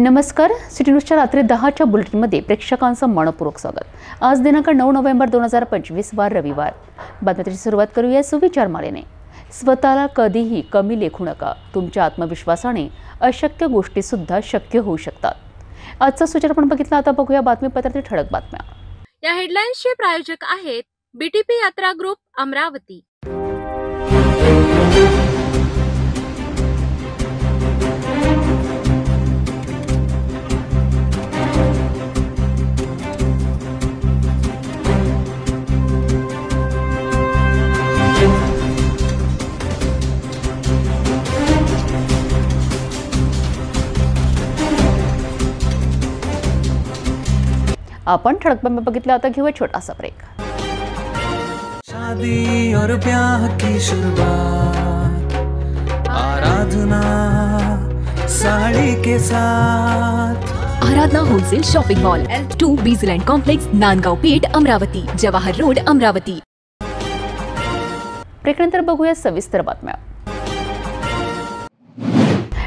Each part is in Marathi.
नमस्कार, सिटी न्यूजच्या रात्री 10च्या बुलेटिनमध्ये प्रेक्षकांचं मनपूर्वक स्वागत। आज दिनांक 9 नोव्हेंबर 2025 वार रविवार। बातमीची सुरुवात करूया सुविचार मालेने। स्वतःला कधीही कमी लेखू नका। तुमच्या आत्मविश्वासाने अशक्य गोष्टी सुद्धा शक्य होऊ शकतात। आजचा सुविचार आपण बघितला, आता बघूया बातमीपत्रातील ठळक बातम्या। या हेडलाईन्सचे प्रायोजक आहेत बीटीपी यात्रा ग्रुप अमरावती। आपण ठळक बातम्या बघितल्या, आता घेऊया छोटासा ब्रेक। शादी और ब्याह की शुरुआत आराधना साड़ी के साथ। Aradhana wholesale shopping mall L2 Bijland complex, Nandgaon Peth, Amravati, Jawahar road, Amravati. ब्रेकनंतर बघूया सविस्तर बातम्या।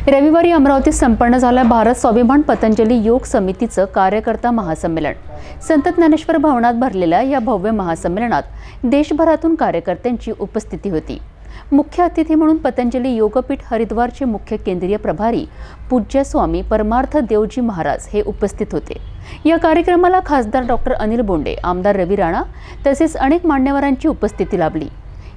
रविवारी अमरावतीत संपन्न झालं भारत स्वाभिमान पतंजली योग समितीचं कार्यकर्ता महासंमेलन। संत ज्ञानेश्वर भवनात भरलेल्या या भव्य महासंमेलनात देशभरातून कार्यकर्त्यांची उपस्थिती होती। मुख्य अतिथी म्हणून पतंजली योगपीठ हरिद्वारचे मुख्य केंद्रीय प्रभारी पूज्य स्वामी परमार्थ देवजी महाराज हे उपस्थित होते। या कार्यक्रमाला खासदार डॉक्टर अनिल बोंडे, आमदार रवी राणा तसेच अनेक मान्यवरांची उपस्थिती लाभली।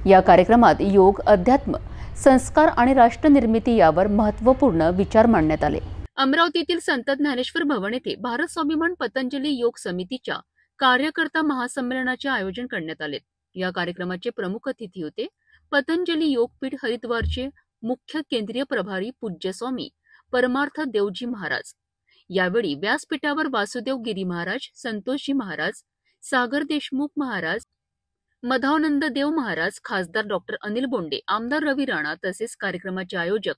या कार्यक्रमात योग, अध्यात्म, संस्कार आणि राष्ट्र निर्मिती यावर महत्त्वपूर्ण विचार मांडण्यात आले। अमरावतीतील संत ज्ञानेश्वर भवन येथे भारत स्वाभिमान पतंजली योग समितीच्या कार्यकर्ता महासंमेलनाचे आयोजन करण्यात आले। या कार्यक्रमाचे प्रमुख अतिथी होते पतंजली योगपीठ हरिद्वारचे मुख्य केंद्रीय प्रभारी पूज्य स्वामी परमार्थ देवजी महाराज। यावेळी व्यासपीठावर वासुदेव गिरी महाराज, संतोषजी महाराज, सागर देशमुख महाराज, मधावनंद देव महाराज, खासदार डॉक्टर अनिल बोंडे, आमदार रवी राणा तसेच कार्यक्रमाचे आयोजक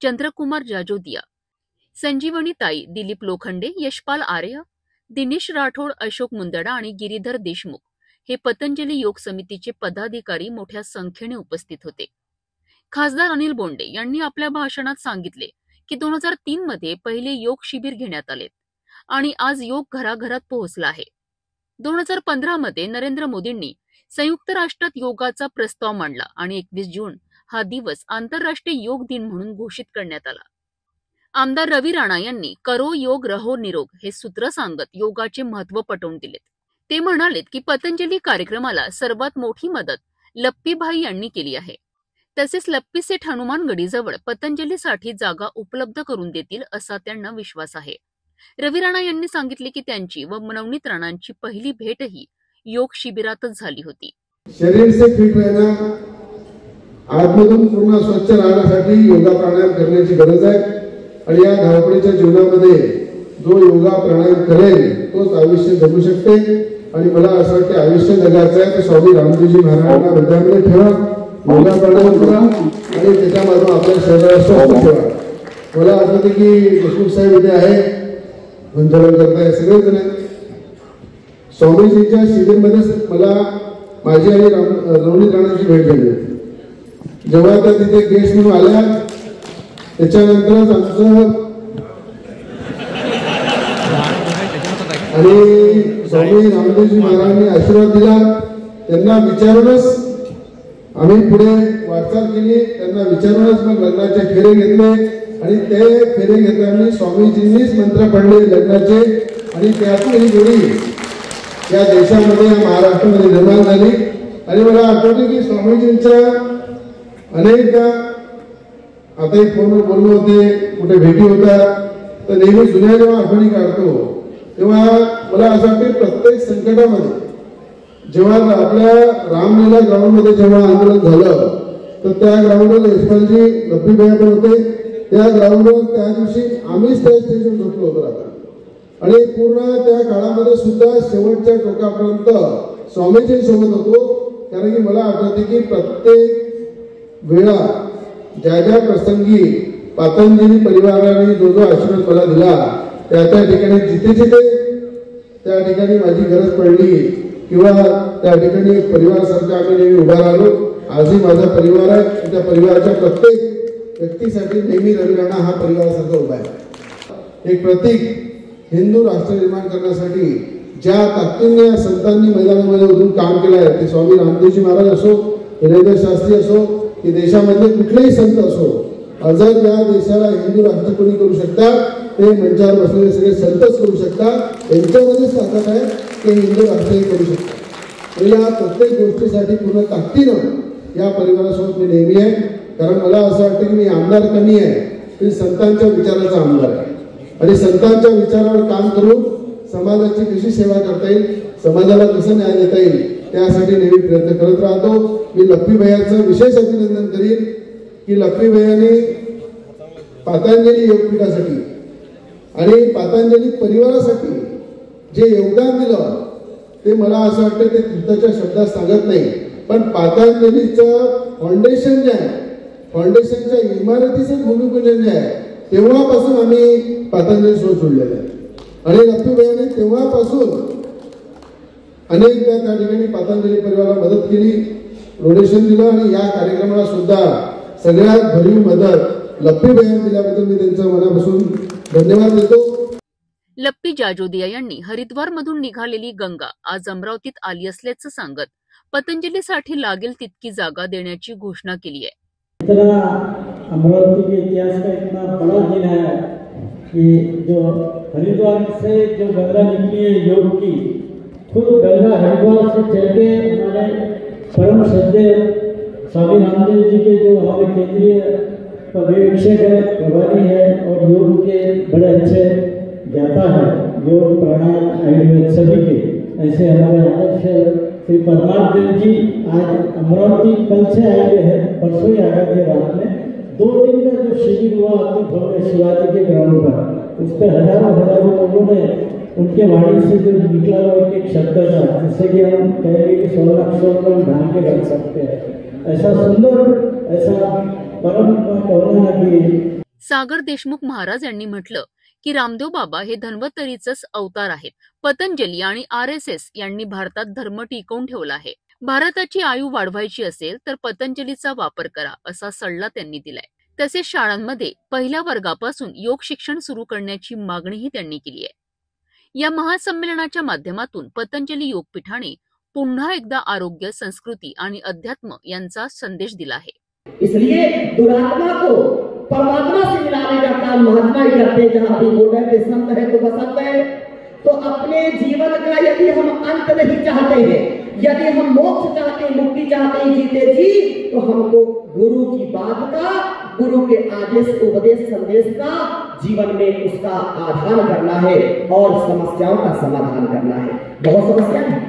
चंद्रकुमार जाजोदिया, संजीवनी ताई, दिलीप लोखंडे, यशपाल आर्य, दिनेश राठोड, अशोक मुंदडा आणि गिरीधर देशमुख हे पतंजली योग समितीचे पदाधिकारी मोठ्या संख्येने उपस्थित होते। खासदार अनिल बोंडे यांनी आपल्या भाषणात सांगितले की 2003 मध्ये पहिले योग शिबिर घेण्यात आले आणि आज योग घराघरात पोहोचला आहे। 2015 मध्ये नरेंद्र मोदींनी संयुक्त राष्ट्रात योगाचा प्रस्ताव मांडला आणि 21 जून हा दिवस आंतरराष्ट्रीय योग दिन म्हणून घोषित करण्यात आला। आमदार रवी राणा यांनी करो योग रहो निरोग हे सूत्र सांगत योगाचे महत्त्व पटवून दिले। ते म्हणालेत की पतंजली कार्यक्रमाला सर्वात मोठी मदत लप्पीभाई यांनी केली आहे। तसेच लप्पी सेठ हनुमान गडीजवळ पतंजलीसाठी जागा उपलब्ध करून देतील असा त्यांना विश्वास आहे। रवी राणा यांनी सांगितले की त्यांची व नवनीत राणांची पहिली भेटही योग शिबिरातच झाली होती। शरीर से फिट रहना, आत्मधून पूर्ण स्वच्छ राहण्यासाठी योगा प्राणायाम करण्याची गरज आहे आणि या धावपळीच्या जीवनामध्ये जो योगा प्राणायाम करेल तोच आयुष्य जगू शकते। आणि मला असं वाटतं आयुष्य जगायचं आहे तर स्वामी रामदेवजी महाराजांना हृदयामध्ये ठेवा, योगा प्राणायाम करा आणि त्याच्यामधून आपल्या शरीराला स्वस्थ ठेवा। मला आठवते की देशमुख साहेब इथे आहे, संचालन करताय सगळेजण। स्वामीजींच्या शिबिरमध्ये मला माझी आणि नवनीत राणांची भेट झाली होती। जेव्हा त्या तिथे गेस्ट म्हणून आल्या त्याच्यानंतरच आमचं आणि स्वामी रामदेवजी महाराजांनी आशीर्वाद दिला। त्यांना विचारूनच आम्ही पुढे वाटचाल केली, त्यांना विचारूनच मग लग्नाचे फेरे घेतले आणि ते फेरे घेताना स्वामीजींनीच मंत्र पडले लग्नाचे आणि त्यातून ही जोडी या देशामध्ये या महाराष्ट्रामध्ये निर्माण झाली। आणि मला आठवते की स्वामीजींच्या अनेकदा आता फोनवर बोलणं होते, कुठे भेटी होतात, तर नेहमी जुन्या जेव्हा आठवणी काढतो तेव्हा मला असं वाटतं प्रत्येक संकटामध्ये जेव्हा आपल्या रामलीला ग्राउंडमध्ये जेव्हा आंदोलन झालं तर त्या ग्राउंडवर यशपालजी लप्पीभाई पण होते। त्या ग्राउंडवर त्या दिवशी आम्हीच त्या स्टेजवर झोपलो होतो आता आणि पूर्ण त्या काळामध्ये सुद्धा शेवटच्या टोकापर्यंत स्वामीजींसोबत होतो। कारण की मला आठवते की प्रत्येक वेळा ज्या ज्या प्रसंगी पतंजली परिवाराने जो जो आशीर्वाद मला दिला त्या ठिकाणी जिथे त्या ठिकाणी माझी गरज पडली किंवा त्या ठिकाणी परिवारासारखं आम्ही नेहमी उभा राहिलो। आजही माझा परिवार आहे, त्या परिवाराच्या प्रत्येक व्यक्तीसाठी नेहमी रवी राणा हा परिवारासारखा उभा आहे। एक प्रतीक हिंदू राष्ट्र निर्माण करण्यासाठी ज्या ताकदीने या संतांनी मैदानामध्ये उतरून काम केलं आहे, ते स्वामी रामदेवजी महाराज असो, वीरेंद्र शास्त्री असो, की देशामधले कुठलेही संत असो, जर या देशाला हिंदू राष्ट्र कोणी करू शकतात ते मंचावर बसलेले सगळे संतच करू शकतात. यांच्यामध्येच ताकद आहे ते हिंदू राष्ट्रही करू शकतात. या प्रत्येक गोष्टीसाठी पूर्ण ताकदीनं या परिवारासोबत मी नेहमी आहे. कारण मला असं वाटतं की मी आमदार कमी आहे, मी संतांच्या विचाराचा आमदार आहे आणि संतांच्या विचारावर काम करून समाजाची कशी सेवा करता येईल, समाजाला कसं न्याय देता येईल त्यासाठी नेहमी प्रयत्न करत राहतो. मी लप्पी भैयाचं विशेष अभिनंदन करीन की लप्पी भैयाने पतंजली योगपीठासाठी आणि पतंजली परिवारासाठी जे योगदान दिलं ते मला असं वाटतं ते तीर्थाच्या शब्दात सांगत नाही, पण पतंजलीचं फाउंडेशन जे आहे, फाउंडेशनच्या इमारतीचं भूमिपूजन जे आहे तेव्हापासून आम्ही पतंजली सोबत जोडलेलं आहे आणि लप्पी भैयाने तेव्हापासून अनेकदा त्या ठिकाणी पतंजली परिवाराला मदत केली, डोनेशन दिलं आणि या कार्यक्रमाला सुद्धा सगळ्यात भरीव मदत लप्पी भैयाने दिल्याबद्दल मी त्यांचं मनापासून धन्यवाद देतो. लप्पी जाजोदिया यांनी हरिद्वारमधून निघालेली गंगा आज अमरावतीत आली असल्याचं सांगत पतंजलीसाठी लागेल तितकी जागा देण्याची घोषणा केली आहे. इतना अमरावती के इतिहास का इतना बड़ा दिन है कि जो हरिद्वार से जो गंगा निकली है योग की, खुद गंगा हरिद्वार से चल के हमारे परम श्रद्धेय स्वामी रामदेव जी के जो हमारे केंद्रीय पर्यवेक्षक है, प्रभारी है और योग के बड़े अच्छे ज्ञाता है, योग प्राणायाम आयुर्वेद सभी के, ऐसे हमारे आदर्श श्री परमात्मा देव जी आज अमरावती कल से आए हुए हैं, परसों ही आ गए थे रात में. 2 दिन का जो शिविर हुआ अपने भव्य शिवाजी के ग्राउंड पर, उस पर हजारों लोगों ने उनके वाणी से जो निकला हुआ एक शब्द था जिससे कि हम कहेंगे कि 16 अक्षरों को ढाल के रख सकते हैं. ऐसा सुंदर, ऐसा परम करुणा की. सागर देशमुख महाराज यांनी म्हटलं की रामदेव बाबा हे धन्वंतरीचेच अवतार आहेत. पतंजली आणि RSS यांनी भारतात धर्म टिकवून ठेवला आहे. भारताची आयु वाढवायची असेल तर पतंजलीचा वापर करा असा सल्ला त्यांनी दिलाय. तसेच शाळांमध्ये पहिल्या वर्गापासून योग शिक्षण सुरू करण्याची मागणीही त्यांनी केली आहे. या महासंमेलनाच्या माध्यमातून पतंजली योगपीठाने पुन्हा एकदा आरोग्य, संस्कृती आणि अध्यात्म यांचा संदेश दिला आहे. इसलिए दुरात्मा को परमात्मा से मिलाने का काम महात्मा ही करते हैं. जहाँ भी बोल रहे थे संत है तो बसंत है. तो अपने जीवन का यदि हम अंत नहीं चाहते हैं, यदि हम मोक्ष चाहते हैं, मुक्ति चाहते हैं जीते जी, तो हमको गुरु की बात का, गुरु के आदेश, उपदेश, संदेश का जीवन में उसका आधान करना है और समस्याओं का समाधान करना है. बहुत समस्या है,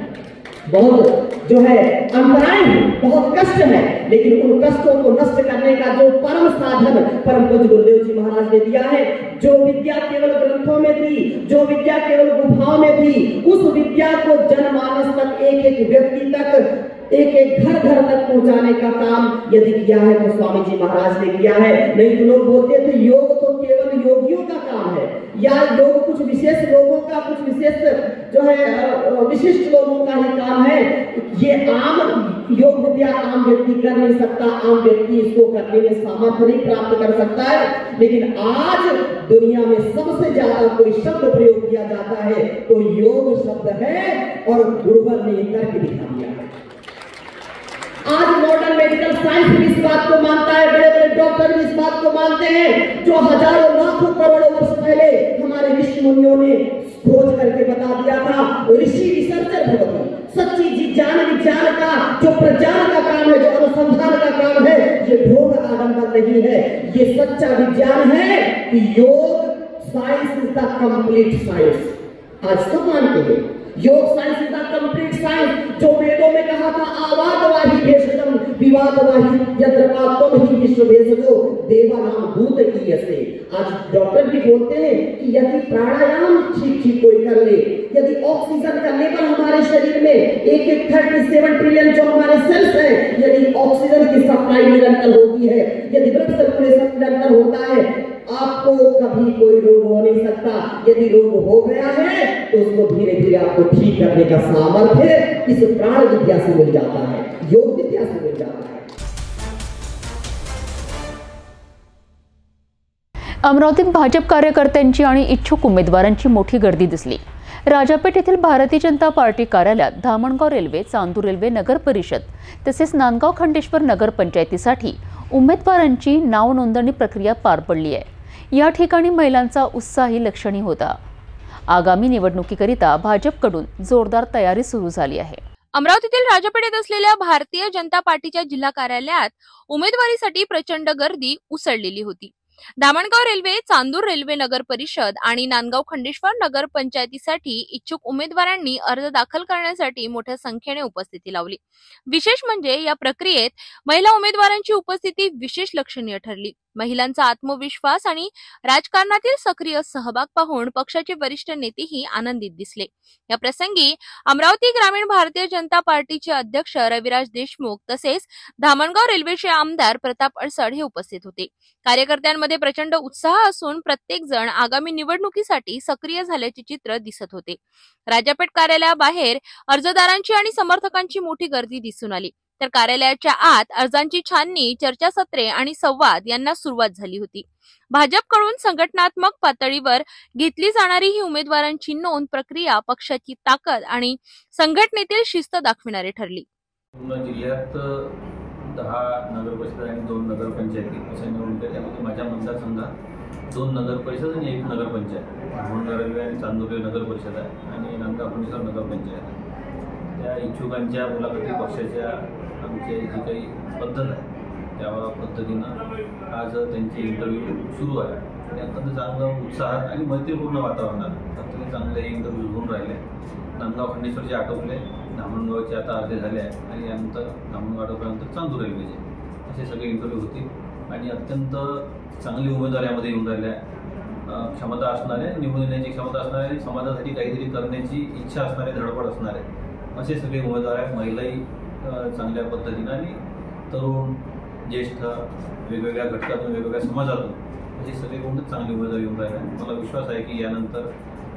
बहुत जो है अंतराय है, बहुत कष्ट है, लेकिन उन कष्टों को नष्ट करने का जो परम साधन परम पूज्य गुरुदेव जी महाराज ने दिया है. जो विद्या केवल ग्रंथों में थी, जो विद्या केवल गुफाओं में थी, उस विद्या को जनमानस तक, एक एक व्यक्ति तक, एक एक घर घर तक पहुंचाने का काम यदि किया है तो स्वामी जी महाराज ने किया है. नहीं तो लोग बोलते थे योग तो केवल योगियों का काम है, या योग कुछ विशेष लोगों का, कुछ विशेष जो है विशिष्ट लोगों का ही काम है. ये आम योग विद्या आम व्यक्ति कर नहीं सकता, आम व्यक्ति इसको करने में सामर्थ्य नहीं प्राप्त कर सकता है. लेकिन आज दुनिया में सबसे ज्यादा कोई शब्द प्रयोग किया जाता है तो योग शब्द है और गुरुवर ने करके दिखा दिया है. आज मॉडर्न मेडिकल साइंस भी इस बात को मानता है, बड़े बड़े डॉक्टर भी इस बात को मानते हैं. जो हजारों लाखों करोड़ों वर्ष पहले हमारे ऋषि मुनियों ने खोज करके बता दिया था. ऋषि रिसर्चर भगवती, सच्ची विज्ञान का जो प्रज्ञान का काम है, जो अनुसंधान का काम है, ये ढोंग आडंबर नहीं है. ये सच्चा विज्ञान है कि योग science is the complete science. आज सब मानते हैं योग science is the complete science. जो वेदों में कहा था आवादवाही भेषजम विवादवाही यद्रपात्म ही विश्व भेषजो देवानाम भूत कीयसे. आज डॉक्टर भी बोलते हैं कि यदि प्राणायाम ठीक कोई कर ले, यदि ऑक्सीजन का लेवल हमारे शरीर में एक 37 ट्रिलियन जो हमारे सेल्स हैं, यदि ऑक्सीजन की सप्लाई निरंतर होती है, यदि ब्लड सर्कुलेशन निरंतर होता है, आपको कभी कोई रोग हो नहीं सकता. यदि रोग हो गया है तो उसको धीरे धीरे आपको ठीक करने का सामर्थ्य इस प्राण विद्या से मिल जाता है, योग विद्या से मिल जाता है. अमरावतीत भाजप कार्यकर्त्यांची आणि इच्छुक उमेदवारांची मोठी गर्दी दिसली. राजापेठ येथील भारतीय जनता पार्टी कार्यालयात धामणगाव रेल्वे, चांदूर रेल्वे नगर परिषद तसेच नांदगाव खंडेश्वर नगर पंचायतीसाठी उमेदवारांची नाव नोंदणी प्रक्रिया पार पडली आहे. या ठिकाणी महिलांचा उत्साही लक्षणीय होता. आगामी निवडणुकीकरिता भाजपकडून जोरदार तयारी सुरू झाली आहे. अमरावतीतील राजापेठेत असलेल्या भारतीय जनता पार्टीच्या जिल्हा कार्यालयात उमेदवारीसाठी प्रचंड गर्दी उसळलेली होती. धामणगाव रेल्वे, चांदूर रेल्वे नगर परिषद आणि नांदगाव खंडेश्वर नगर पंचायतीसाठी इच्छुक उमेदवारांनी अर्ज दाखल करण्यासाठी मोठ्या संख्येने उपस्थिती लावली. विशेष म्हणजे या प्रक्रियेत महिला उमेदवारांची उपस्थिती विशेष लक्षणीय ठरली. महिलांचा आत्मविश्वास आणि राजकारणातील सक्रिय सहभाग पाहून पक्षाचे वरिष्ठ नेतेही आनंदित दिसले. या प्रसंगी अमरावती ग्रामीण भारतीय जनता पार्टीचे अध्यक्ष रविराज देशमुख तसेच धामणगाव रेल्वेचे आमदार प्रताप अडसड हे उपस्थित होते. कार्यकर्त्यांमध्ये प्रचंड उत्साह असून प्रत्येक जण आगामी निवडणुकीसाठी सक्रिय झाल्याचे चित्र दिसत होते. राजापेठ कार्यालयाबाहेर अर्जदारांची आणि समर्थकांची मोठी गर्दी दिसून आली. तर कार्यालयाच्या आत अर्जांची छाननी, चर्चासत्रे आणि संवाद यांना सुरुवात झाली होती. भाजपकडून संघटनात्मक पातळीवर घेतली जाणारी ही उमेदवारांची नोंद प्रक्रिया पक्षाची ताकद आणि संघटनेतील शिस्त दाखविणारी ठरली. पूर्ण जिल्ह्यात 10 नगरपरिषद आणि 2 नगरपंचायती अशा निवडणुका, त्यामध्ये माझ्या मतदारसंघात 2 नगरपरिषद आणि 1 नगरपंचायत, धामणगाव रेल्वे आणि चांदूर रेल्वे नगर परिषद आहे आणि नांदगाव खंडेश्वर नगरपंचायत आहे. त्या इच्छुकांच्या मुलाखती पक्षाच्या आमचे जी काही पद्धत आहे त्या पद्धतीनं आज त्यांचे इंटरव्ह्यू सुरू आहे. आणि अत्यंत चांगलं उत्साहात आणि मैत्रीपूर्ण वातावरणात अत्यंत चांगले हे इंटरव्ह्यू होऊन राहिले. नांदगाव खंडेश्वरचे आटोपले, धामणगावचे आता अर्धे झाले आहे आणि यानंतर धामणगाव आटोपल्यानंतर चांदूर रेल्वेचे असे सगळे इंटरव्ह्यू होतील आणि अत्यंत चांगली उमेदवार यामध्ये येऊन राहिल्या आहे. क्षमता असणारे, निवडून येण्याची क्षमता असणारे आणि समाजासाठी काहीतरी करण्याची इच्छा असणारे, धडपड असणारे असे सगळे उमेदवार आहेत. महिलाही चांगल्या पद्धतीनं आणि तरुण, ज्येष्ठ, वेगवेगळ्या घटकातून, वेगवेगळ्या समाजातून असे सगळे कोण चांगले उमेदवार येऊन राहिले आहेत. मला विश्वास आहे की यानंतर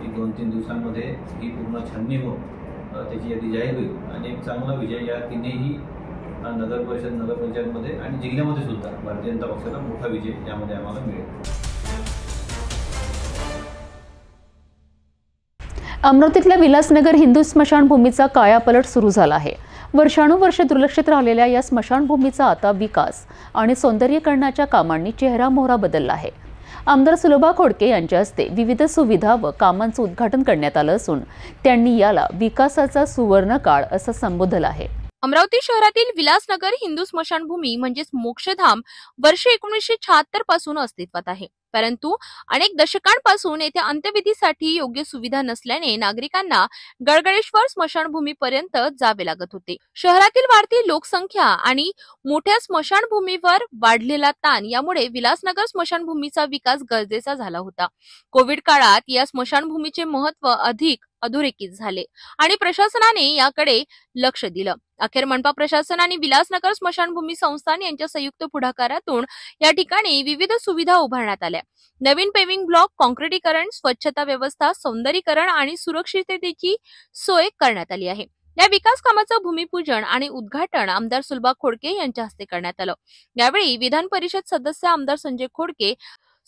1-2-3 दिवसांमध्ये ही पूर्ण छाननी होऊन त्याची यादी जाहीर होईल आणि एक चांगला विजय या तिन्ही नगर परिषद, नगरपंचायतमध्ये आणि जिल्ह्यामध्ये सुद्धा भारतीय जनता पक्षाचा मोठा विजय यामध्ये आम्हाला मिळेल. अमरावतीतल्या विलासनगर हिंदू स्मशानभूमीचा कायापालट सुरू झाला आहे. वर्षानुवर्ष दुर्लक्षित राहिलेल्या या स्मशानभूमीचा आता विकास आणि सौंदर्यीकरणाच्या कामांनी चेहरामोहरा बदलला आहे. आमदार सुलभा खोडके यांच्या हस्ते विविध सुविधा व कामांचं उद्घाटन करण्यात आलं असून त्यांनी याला विकासाचा सुवर्ण काळ असं संबोधलं आहे. अमरावती शहरातील विलासनगर हिंदू स्मशानभूमी म्हणजेच मोक्षधाम वर्ष 1976 पासून अस्तित्वात आहे. परंतु अनेक दशकांपासून येथे अंत्यविधीसाठी योग्य सुविधा नसल्याने नागरिकांना गडगडेश्वर स्मशानभूमीपर्यंत जावे लागत होते. शहरातील वाढती लोकसंख्या आणि मोठ्या स्मशानभूमीवर वाढलेला ताण यामुळे विलासनगर स्मशानभूमीचा विकास गरजेचा झाला होता. कोविड काळात या स्मशानभूमीचे महत्त्व अधिक अधोरेखित झाले आणि प्रशासनाने याकडे लक्ष दिलं. अखेर मनपा प्रशासन आणि विलासनगर स्मशानभूमी संस्थान यांच्या संयुक्त पुढाकारातून या ठिकाणी विविध सुविधा उभारण्यात आल्या. नवीन पेविंग ब्लॉक, काँक्रिटीकरण, स्वच्छता व्यवस्था, सौंदर्यीकरण आणि सुरक्षिततेची सोय करण्यात आली आहे. या विकास कामाचं भूमिपूजन आणि उद्घाटन आमदार सुलभा खोडके यांच्या हस्ते करण्यात आलं. यावेळी विधान परिषद सदस्य आमदार संजय खोडके,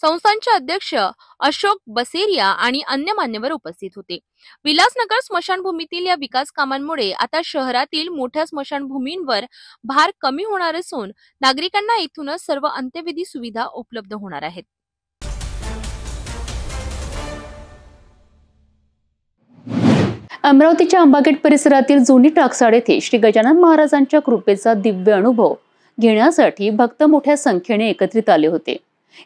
संस्थांचे अध्यक्ष अशोक बसेरिया आणि अन्य मान्यवर उपस्थित होते. विलासनगर स्मशानभूमीतील या विकास कामांमुळे आता शहरातील मोठ्या स्मशानभूमींवर भार कमी होणार असून नागरिकांना इथूनच सर्व अंत्यविधी सुविधा उपलब्ध होणार आहेत. अमरावतीच्या आंबागेट परिसरातील जुनी टाकसाड येथे श्री गजानन महाराजांच्या कृपेचा दिव्य अनुभव घेण्यासाठी भक्त मोठ्या संख्येने एकत्रित आले होते.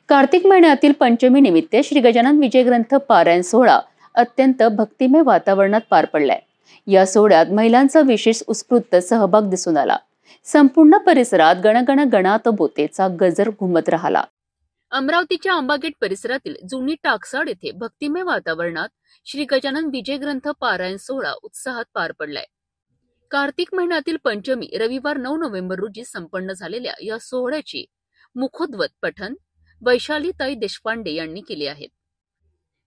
कार्तिक महिन्यातील पंचमी निमित्त श्री गजानन विजय ग्रंथ पारायण सोहळा अत्यंत भक्तिमय वातावरणात पार पडलाय. या सोहळ्यात महिलांचा विशेष उत्स्फूर्त सहभाग दिसून आला. संपूर्ण परिसरात गणगण गणात बोतेचा गजर घुमत राहिला. अमरावतीच्या आंबागेट परिसरातील जुनी टाकसाड येथे भक्तिमय वातावरणात श्री गजानन विजय ग्रंथ पारायण सोहळा उत्साहात पार पडलाय. कार्तिक महिन्यातील पंचमी रविवार 9 नोव्हेंबर रोजी संपन्न झालेल्या या सोहळ्याची मुखोद्गत पठण वैशालीताई देशपांडे यांनी केले आहेत.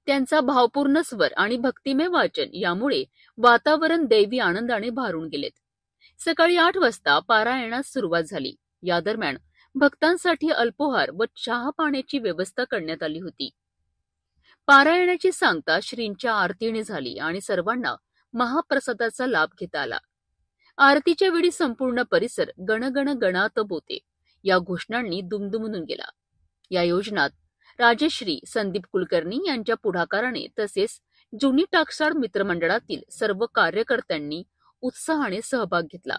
त्यांचा भावपूर्ण स्वर आणि भक्तिमय वाचन यामुळे वातावरण दैवी आनंदाने भारून गेलेत. सकाळी 8 वाजता पारायणास सुरुवात झाली. या दरम्यान भक्तांसाठी अल्पोहार व चहा पाण्याची व्यवस्था करण्यात आली होती. पारायणाची सांगता श्रींच्या आरतीने झाली आणि सर्वांना महाप्रसादाचा लाभ घेता आला. आरतीच्या वेळी संपूर्ण परिसर गणगण गणात बोते या घोषणांनी दुमदुमून गेला. या योजनात राजश्री संदीप कुलकर्णी यांच्या पुढाकाराने तसेच जुनी टाकसाळ मित्रमंडळातील सर्व कार्यकर्त्यांनी उत्साहाने सहभाग घेतला.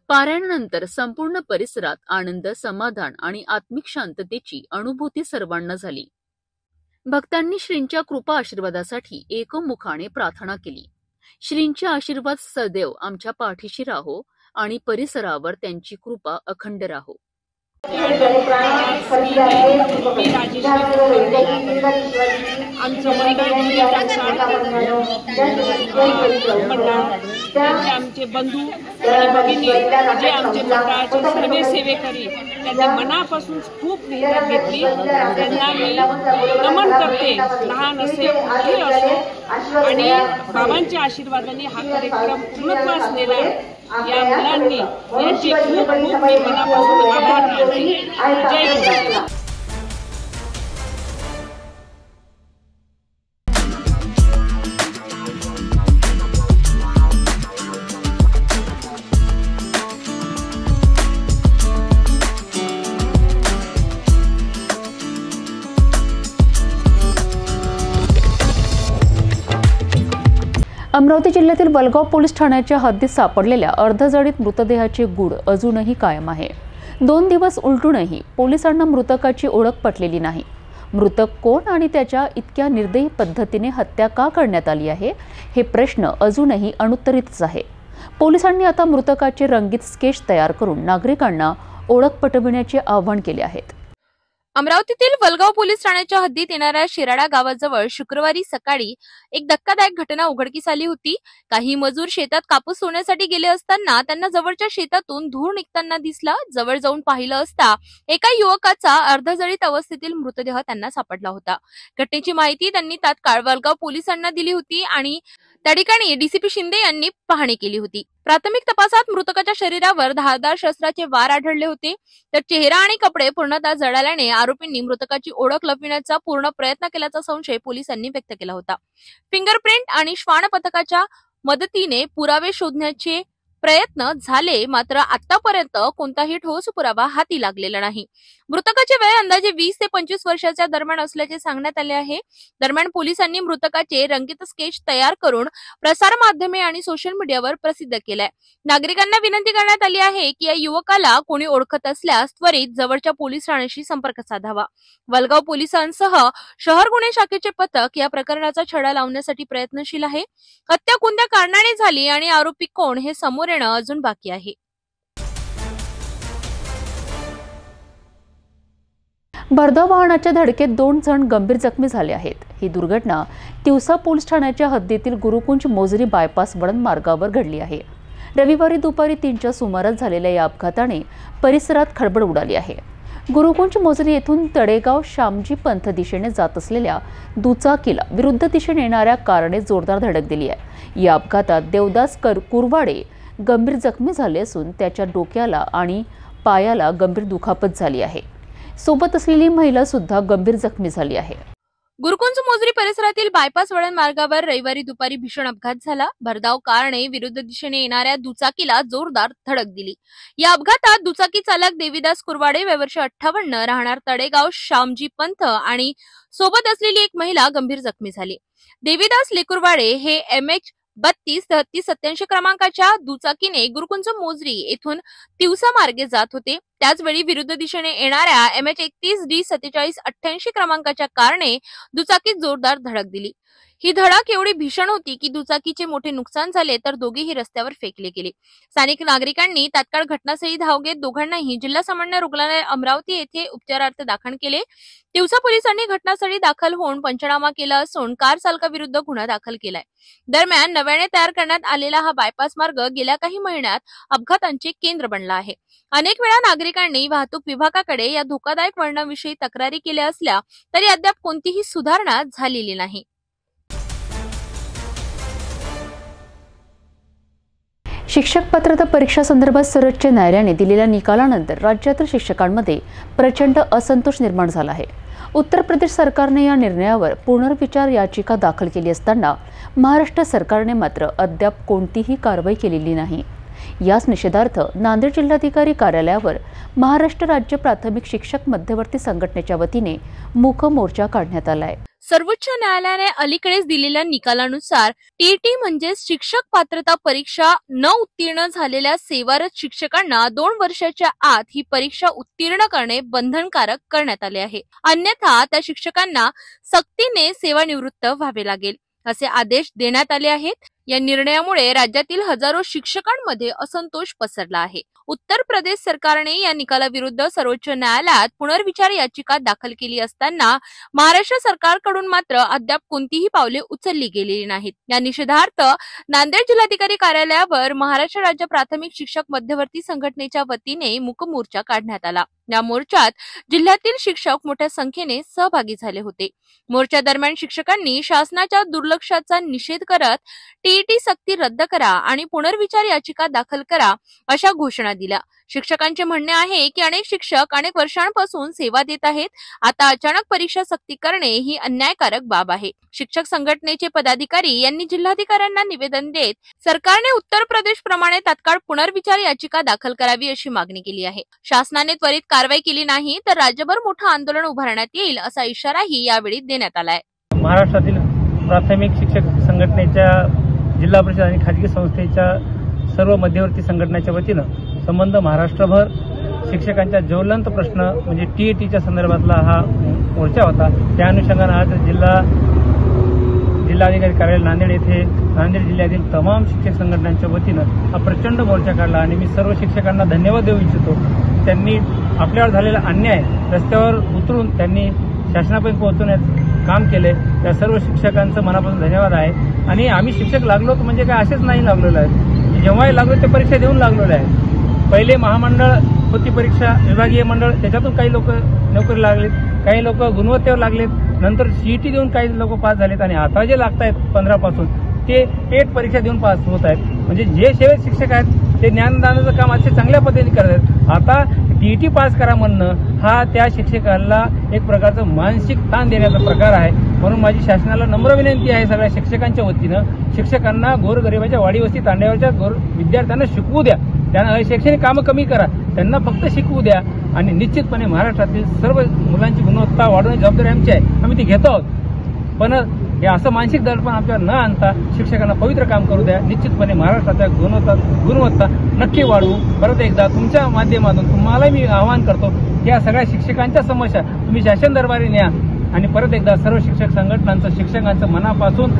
पारायणानंतर संपूर्ण परिसरात आनंद, समाधान आणि आत्मिक शांततेची अनुभूती सर्वांना झाली. भक्तांनी श्रींच्या कृपा आशीर्वादासाठी एकमुखाने प्रार्थना केली. श्रींचे आशीर्वाद सदैव आमच्या पाठीशी राहो आणि परिसरावर त्यांची कृपा अखंड राहो. आमचं मंडळ आमचे बंधू आणि भगिनी जे आमचे मंडळाचे सर्व सेवेकरी त्यांनी मनापासून खूप मेहनत घेतली. त्यांना मी नमन करते. लहान असे मोठे असो आणि बाबांच्या आशीर्वादाने हा कार्यक्रम पूर्णत्वास असलेला या मुलांनी यांचे खूप खूप मी मनापासून आभार मानते. जय गुरु. अमरावती जिल्ह्यातील वलगाव पोलीस ठाण्याच्या हद्दीत सापडलेल्या अर्धजळीत मृतदेहाचे गूढ अजूनही कायम आहे. 2 दिवस उलटूनही पोलिसांना मृतकाची ओळख पटलेली नाही. मृतक कोण आणि त्याच्या इतक्या निर्दयी पद्धतीने हत्या का करण्यात आली आहे हे प्रश्न अजूनही अनुत्तरितच आहे. पोलिसांनी आता मृतकाचे रंगीत स्केच तयार करून नागरिकांना ओळख पटविण्याचे आवाहन केले आहे. अमरावतीतील वलगाव पोलीस ठाण्याच्या हद्दीत येणाऱ्या शिराडा गावाजवळ शुक्रवारी सकाळी एक धक्कादायक घटना उघडकीस आली होती. काही मजूर शेतात कापूस सोडण्यासाठी गेले असताना त्यांना जवळच्या शेतातून धूर निघताना दिसला. जवळ जाऊन पाहिलं असता एका युवकाचा अर्धजळीत अवस्थेतील मृतदेह त्यांना सापडला होता. घटनेची माहिती त्यांनी तात्काळ वलगाव पोलिसांना दिली होती आणि त्या ठिकाणी डीसीपी शिंदे यांनी पाहणी केली होती. प्राथमिक तपासात मृतकाच्या शरीरावर धारदार शस्त्राचे वार आढळले होते. तर चेहरा आणि कपडे पूर्णतः जळाल्याने आरोपींनी मृतकाची ओळख लपविण्याचा पूर्ण प्रयत्न केल्याचा संशय पोलिसांनी व्यक्त केला होता. फिंगरप्रिंट आणि श्वान पथकाच्या मदतीने पुरावे शोधण्याचे प्रयत्न झाले, मात्र आतापर्यंत कोणताही ठोस पुरावा हाती लागलेला नाही. मृतकाचे वय अंदाजे 20 ते 25 वर्षाच्या दरम्यान असल्याचे सांगण्यात आले आहे. दरम्यान पोलिसांनी मृतकाचे रंगीत स्केच तयार करून प्रसार माध्यमे आणि सोशल मीडियावर प्रसिद्ध केलाय. नागरिकांना विनंती करण्यात आली आहे की या युवकाला कोणी ओळखत असल्यास त्वरित जवळच्या पोलीस ठाण्याशी संपर्क साधावा. वलगाव पोलिसांसह शहर गुन्हे शाखेचे पथक या प्रकरणाचा छडा लावण्यासाठी प्रयत्नशील आहे. हत्या कोणत्या कारणाने झाली आणि आरोपी कोण हे समोर येणं अजून बाकी आहे. भरधाव वाहनाच्या धडकेत 2 जण गंभीर जखमी झाले आहेत. ही दुर्घटना तिवसा पोलीस ठाण्याच्या हद्दीतील गुरुकुंज मोजरी बायपास वळण मार्गावर घडली आहे. रविवारी दुपारी 3च्या सुमारास झालेल्या या अपघाताने परिसरात खळबळ उडाली आहे. गुरुकुंज मोजरी येथून तडेगाव शामजी पंथ दिशेने जात असलेल्या दुचाकीला विरुद्ध दिशेने येणाऱ्या कारने जोरदार धडक दिली आहे. या अपघातात देवदास कुरवाडे गंभीर जखमी झाले असून त्याच्या डोक्याला आणि पायाला गंभीर दुखापत झाली आहे. सोबत असलेली महिला सुद्धा गंभीर जखमी झाली आहे. गुरुकुंज मोजरी परिसरातील बायपास वळण मार्गावर रविवारी दुपारी भीषण अपघात झाला. भरधाव कारने विरुद्ध दिशेने येणाऱ्या दुचाकीला जोरदार धडक दिली. या अपघातात दुचाकी चालक देवीदास कुरवाडे वय वर्ष 58 राहणार तडेगाव शामजी पंथ आणि सोबत असलेली एक महिला गंभीर जखमी झाली. देवीदास लेकुरवाडे हे MH 32-33-87 क्रमांकाच्या दुचाकीने गुरुकुंज मोजरी येथून तिवसा मार्गे जात होते. त्याचवेळी विरुद्ध दिशेने येणाऱ्या MH 31D4788 क्रमांकाच्या कारने दुचाकीत जोरदार धडक दिली. ही धडक एवढी भीषण होती की दुचाकीचे मोठे नुकसान झाले तर दोघेही रस्त्यावर फेकले गेले. स्थानिक नागरिकांनी तात्काळ घटनास्थळी धाव घेत दोघांनाही जिल्हा सामान्य रुग्णालय अमरावती येथे उपचारार्थ दाखल केले. तिवसा पोलिसांनी घटनास्थळी दाखल होऊन पंचनामा केला असून कार चालकाविरुद्ध गुन्हा दाखल केलाय. दरम्यान नव्याने तयार करण्यात आलेला हा बायपास मार्ग गेल्या काही महिन्यात अपघातांचे केंद्र बनला आहे. अनेक वेळा नागरिकांनी वाहतूक विभागाकडे या धोकादायक वळणाविषयी तक्रारी केल्या असल्या तरी अद्याप कोणतीही सुधारणा झालेली नाही. शिक्षक पात्रता परीक्षा संदर्भात सर्वोच्च न्यायालयाने दिलेल्या निकालानंतर राज्यातील शिक्षकांमध्ये प्रचंड असंतोष निर्माण झाला आहे. उत्तर प्रदेश सरकारने या निर्णयावर पुनर्विचार याचिका दाखल केली असताना महाराष्ट्र सरकारने मात्र अद्याप कोणतीही कारवाई केलेली नाही. याच निषेधार्थ नांदेड जिल्हाधिकारी कार्यालयावर महाराष्ट्र राज्य प्राथमिक शिक्षक मध्यवर्ती संघटनेच्या वतीने मूक मोर्चा काढण्यात आलाय. सर्वोच्च न्यायालयाने अलीकडेच दिलेल्या निकालानुसार टीईटी म्हणजे शिक्षक पात्रता परीक्षा न उत्तीर्ण झालेल्या सेवारत शिक्षकांना 2 वर्षाच्या आत ही परीक्षा उत्तीर्ण करणे बंधनकारक करण्यात आले आहे. अन्यथा त्या शिक्षकांना सक्तीने सेवानिवृत्त व्हावे लागेल असे आदेश देण्यात आले आहेत. या निर्णयामुळे राज्यातील हजारो शिक्षकांमध्ये असंतोष पसरला आहे. उत्तर प्रदेश सरकारने या निकालाविरुद्ध सर्वोच्च न्यायालयात पुनर्विचार याचिका दाखल केली असताना महाराष्ट्र सरकारकडून मात्र अद्याप कोणतीही पावले उचलली गेलेली नाहीत. या निषेधार्थ नांदेड जिल्हाधिकारी कार्यालयावर महाराष्ट्र राज्य प्राथमिक शिक्षक मध्यवर्ती संघटनेच्या वतीने मूक मोर्चा काढण्यात आला. या मोर्चात जिल्ह्यातील शिक्षक मोठ्या संख्येने सहभागी झाले होते. मोर्चा दरम्यान शिक्षकांनी शासनाच्या दुर्लक्षाचा निषेध करत टीईटी सक्ती रद्द करा आणि पुनर्विचार याचिका दाखल करा अशा घोषणा दिल्या. शिक्षकांचे म्हणणे आहे की अनेक शिक्षक अनेक वर्षांपासून सेवा देत आहेत. आता अचानक परीक्षा सक्ती करणे ही अन्यायकारक बाब आहे. शिक्षक संघटनेचे पदाधिकारी यांनी जिल्हाधिकाऱ्यांना निवेदन देत सरकारने उत्तर प्रदेश प्रमाणे तात्काळ पुनर्विचार याचिका दाखल करावी अशी मागणी केली आहे. शासनाने त्वरित कारवाई केली नाही तर राज्यभर मोठं आंदोलन उभारण्यात येईल असा इशाराही यावेळी देण्यात आलाय. महाराष्ट्रातील प्राथमिक शिक्षक संघटनेच्या जिल्हा परिषद आणि खाजगी संस्थेच्या सर्व मध्यवर्ती संघटनेच्या वतीनं संबंध महाराष्ट्रभर शिक्षकांच्या ज्वलंत प्रश्न म्हणजे टीईटीच्या संदर्भातला हा मोर्चा होता. त्या अनुषंगाने आज जिल्हाधिकारी कार्यालय नांदेड येथे नांदेड जिल्ह्यातील तमाम शिक्षक संघटनांच्या वतीनं हा प्रचंड मोर्चा काढला आणि मी सर्व शिक्षकांना धन्यवाद देऊ इच्छितो. त्यांनी आपल्यावर झालेला अन्याय रस्त्यावर उतरून त्यांनी शासनापर्यंत पोहोचवण्याचं काम केले. त्या सर्व शिक्षकांचं मनापासून धन्यवाद आहे. आणि आम्ही शिक्षक लागलो म्हणजे काय असेच नाही लागलेलो आहे. जेव्हाही लागलो ते परीक्षा देऊन लागलेलो आहे. पहिले महामंडळ होती परीक्षा, विभागीय मंडळ, त्याच्यातून काही लोक नोकरी लागलेत, काही लोक गुणवत्तेवर लागलेत, नंतर सीईटी देऊन काही लोक पास झालेत आणि आता जे लागत आहेत 15 पासून ते पेट परीक्षा देऊन पास होत आहेत. म्हणजे जे सेवेत शिक्षक आहेत ते ज्ञानदानाचं काम असे चांगल्या पद्धतीने करत आहेत. आता टीईटी पास करा म्हणणं हा त्या शिक्षकाला एक प्रकारचं मानसिक ताण देण्याचा प्रकार आहे. म्हणून माझी शासनाला नम्र विनंती आहे सगळ्या शिक्षकांच्या वतीनं, शिक्षकांना गोरगरिबाच्या वाडीवस्ती तांड्यावरच्या विद्यार्थ्यांना शिकवू द्या. त्यांना शैक्षणिक कामं कमी करा, त्यांना फक्त शिकवू द्या. आणि निश्चितपणे महाराष्ट्रातील सर्व मुलांची गुणवत्ता वाढवण्याची जबाबदारी आमची आहे, आम्ही ती घेतो आहोत. पण हे असं मानसिक दडपण आपल्याला न आणता शिक्षकांना पवित्र काम करू द्या. निश्चितपणे महाराष्ट्राच्या गुणवत्ता नक्की वाढवू. परत एकदा तुमच्या माध्यमातून तुम्हाला मी आवाहन करतो की या सगळ्या शिक्षकांच्या समस्या तुम्ही शासन दरबारी न्या. आणि परत एकदा सर्व शिक्षक संघटनांचं शिक्षकांचं मनापासून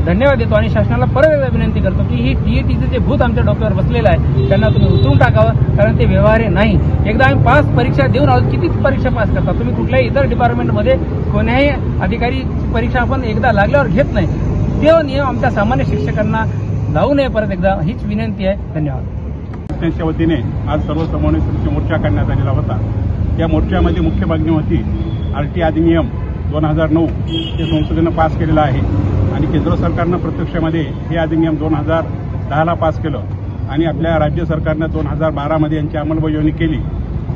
धन्यवाद देतो आणि शासनाला परत एकदा विनंती करतो की ही टीईटीचं जे भूत आमच्या डोक्यावर बसलेलं आहे त्यांना तुम्ही उतरून टाकावं, कारण ते व्यवहार्य नाही. एकदा आम्ही पास परीक्षा देऊन आहोत, किती परीक्षा पास करता तुम्ही? कुठल्याही इतर डिपार्टमेंटमध्ये कोण्याही अधिकारी परीक्षा आपण एकदा लागल्यावर घेत नाही. ते नियम आमच्या सामान्य शिक्षकांना लावू नये. परत एकदा हीच विनंती आहे. धन्यवाद. त्यांच्या वतीने आज सर्व समन्वय मोर्चा काढण्यात आलेला होता. या मोर्चामध्ये मुख्य मागणी होती आरटी अधिनियम 2009 हे संसदेनं पास केलेलं आहे आणि केंद्र सरकारनं प्रत्यक्षमध्ये हे अधिनियम 2010ला पास केलं आणि आपल्या राज्य सरकारनं 2012मध्ये यांची अंमलबजावणी केली.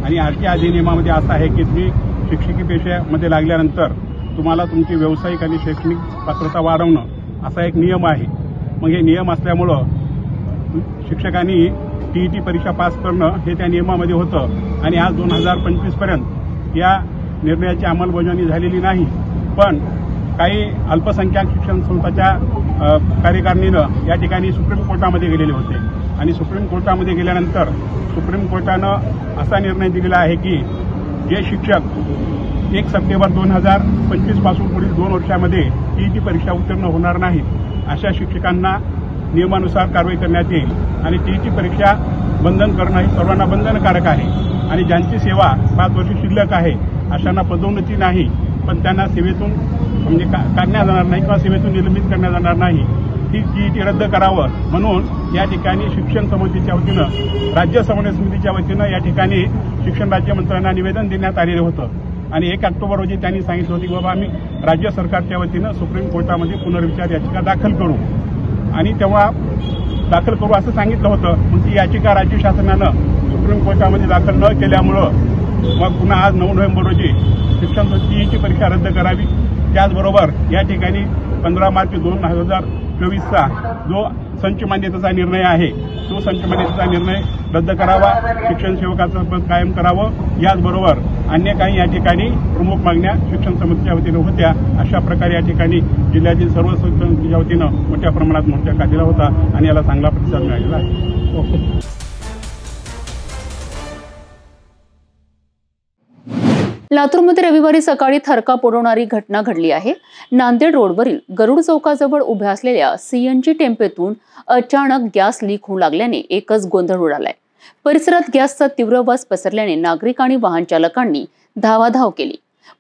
आणि आरटी अधिनियमामध्ये असं आहे की तुम्ही शिक्षकी पेशामध्ये लागल्यानंतर तुम्हाला तुमची व्यावसायिक आणि शैक्षणिक पात्रता वाढवणं असा एक नियम आहे. मग हे नियम असल्यामुळं शिक्षकांनी टीईटी परीक्षा पास करणं हे त्या नियमामध्ये होतं आणि आज 2025पर्यंत या निर्णयाची अंमलबजावणी झालेली नाही. पण काही अल्पसंख्याक शिक्षण संस्थाच्या कार्यकारिणीनं या ठिकाणी सुप्रीम कोर्टामध्ये गेलेले होते आणि सुप्रीम कोर्टामध्ये गेल्यानंतर सुप्रीम कोर्टानं असा निर्णय दिलेला आहे की जे शिक्षक 1 सप्टेंबर 2025 पासून पुढील 2 वर्षामध्ये टीईटी परीक्षा उत्तीर्ण होणार नाहीत अशा शिक्षकांना नियमानुसार कारवाई करण्यात येईल आणि टीईटी परीक्षा बंधन करणं ही सर्वांना बंधनकारक आहे. आणि ज्यांची सेवा 5 वर्ष शिल्लक आहे अशांना पदोन्नती नाही, पण त्यांना सेवेतून म्हणजे काढण्यात जाणार नाही किंवा सेवेतून निलंबित करण्यात जाणार नाही. ती टीईटी रद्द करावं म्हणून या ठिकाणी शिक्षण समितीच्या वतीनं राज्य समन्वय समितीच्या वतीनं या ठिकाणी शिक्षण राज्यमंत्र्यांना निवेदन देण्यात आलेलं होतं. आणि 1 ऑक्टोबर रोजी त्यांनी सांगितलं होतं की बाबा आम्ही राज्य सरकारच्या वतीनं सुप्रीम कोर्टामध्ये पुनर्विचार याचिका दाखल करू. आणि तेव्हा दाखल करू असं सांगितलं होतं, पण ती याचिका राज्य शासनानं सुप्रीम कोर्टामध्ये दाखल न केल्यामुळं मग पुन्हा आज 9 नोव्हेंबर रोजी शिक्षण संस्थेची परीक्षा रद्द करावी। त्याचबरोबर या ठिकाणी 15 मार्च 2024चा जो संच मान्यतेचा निर्णय आहे तो संच मान्यतेचा निर्णय रद्द करावा, शिक्षण सेवकाचं पद कायम करावं। याचबरोबर अन्य काही या ठिकाणी प्रमुख मागण्या शिक्षण समितीच्या वतीनं होत्या। अशा प्रकारे या ठिकाणी जिल्ह्यातील सर्व संस्थांच्या वतीनं मोठ्या प्रमाणात मोर्चा काढलेला होता आणि याला चांगला प्रतिसाद मिळालेला आहे। लातूरमध्ये रविवारी सकाळी थरकाप उडवणारी घटना घडली आहे। नांदेड रोडवरील गरुड चौकाजवळ उभ्या असलेल्या सीएनजी टेम्पोतून अचानक गॅस लीक होऊ लागल्याने एकच गोंधळ उडालाय। परिसरात गॅसचा तीव्र वास पसरल्याने नागरिक आणि वाहन चालकांनी धावाधाव केली।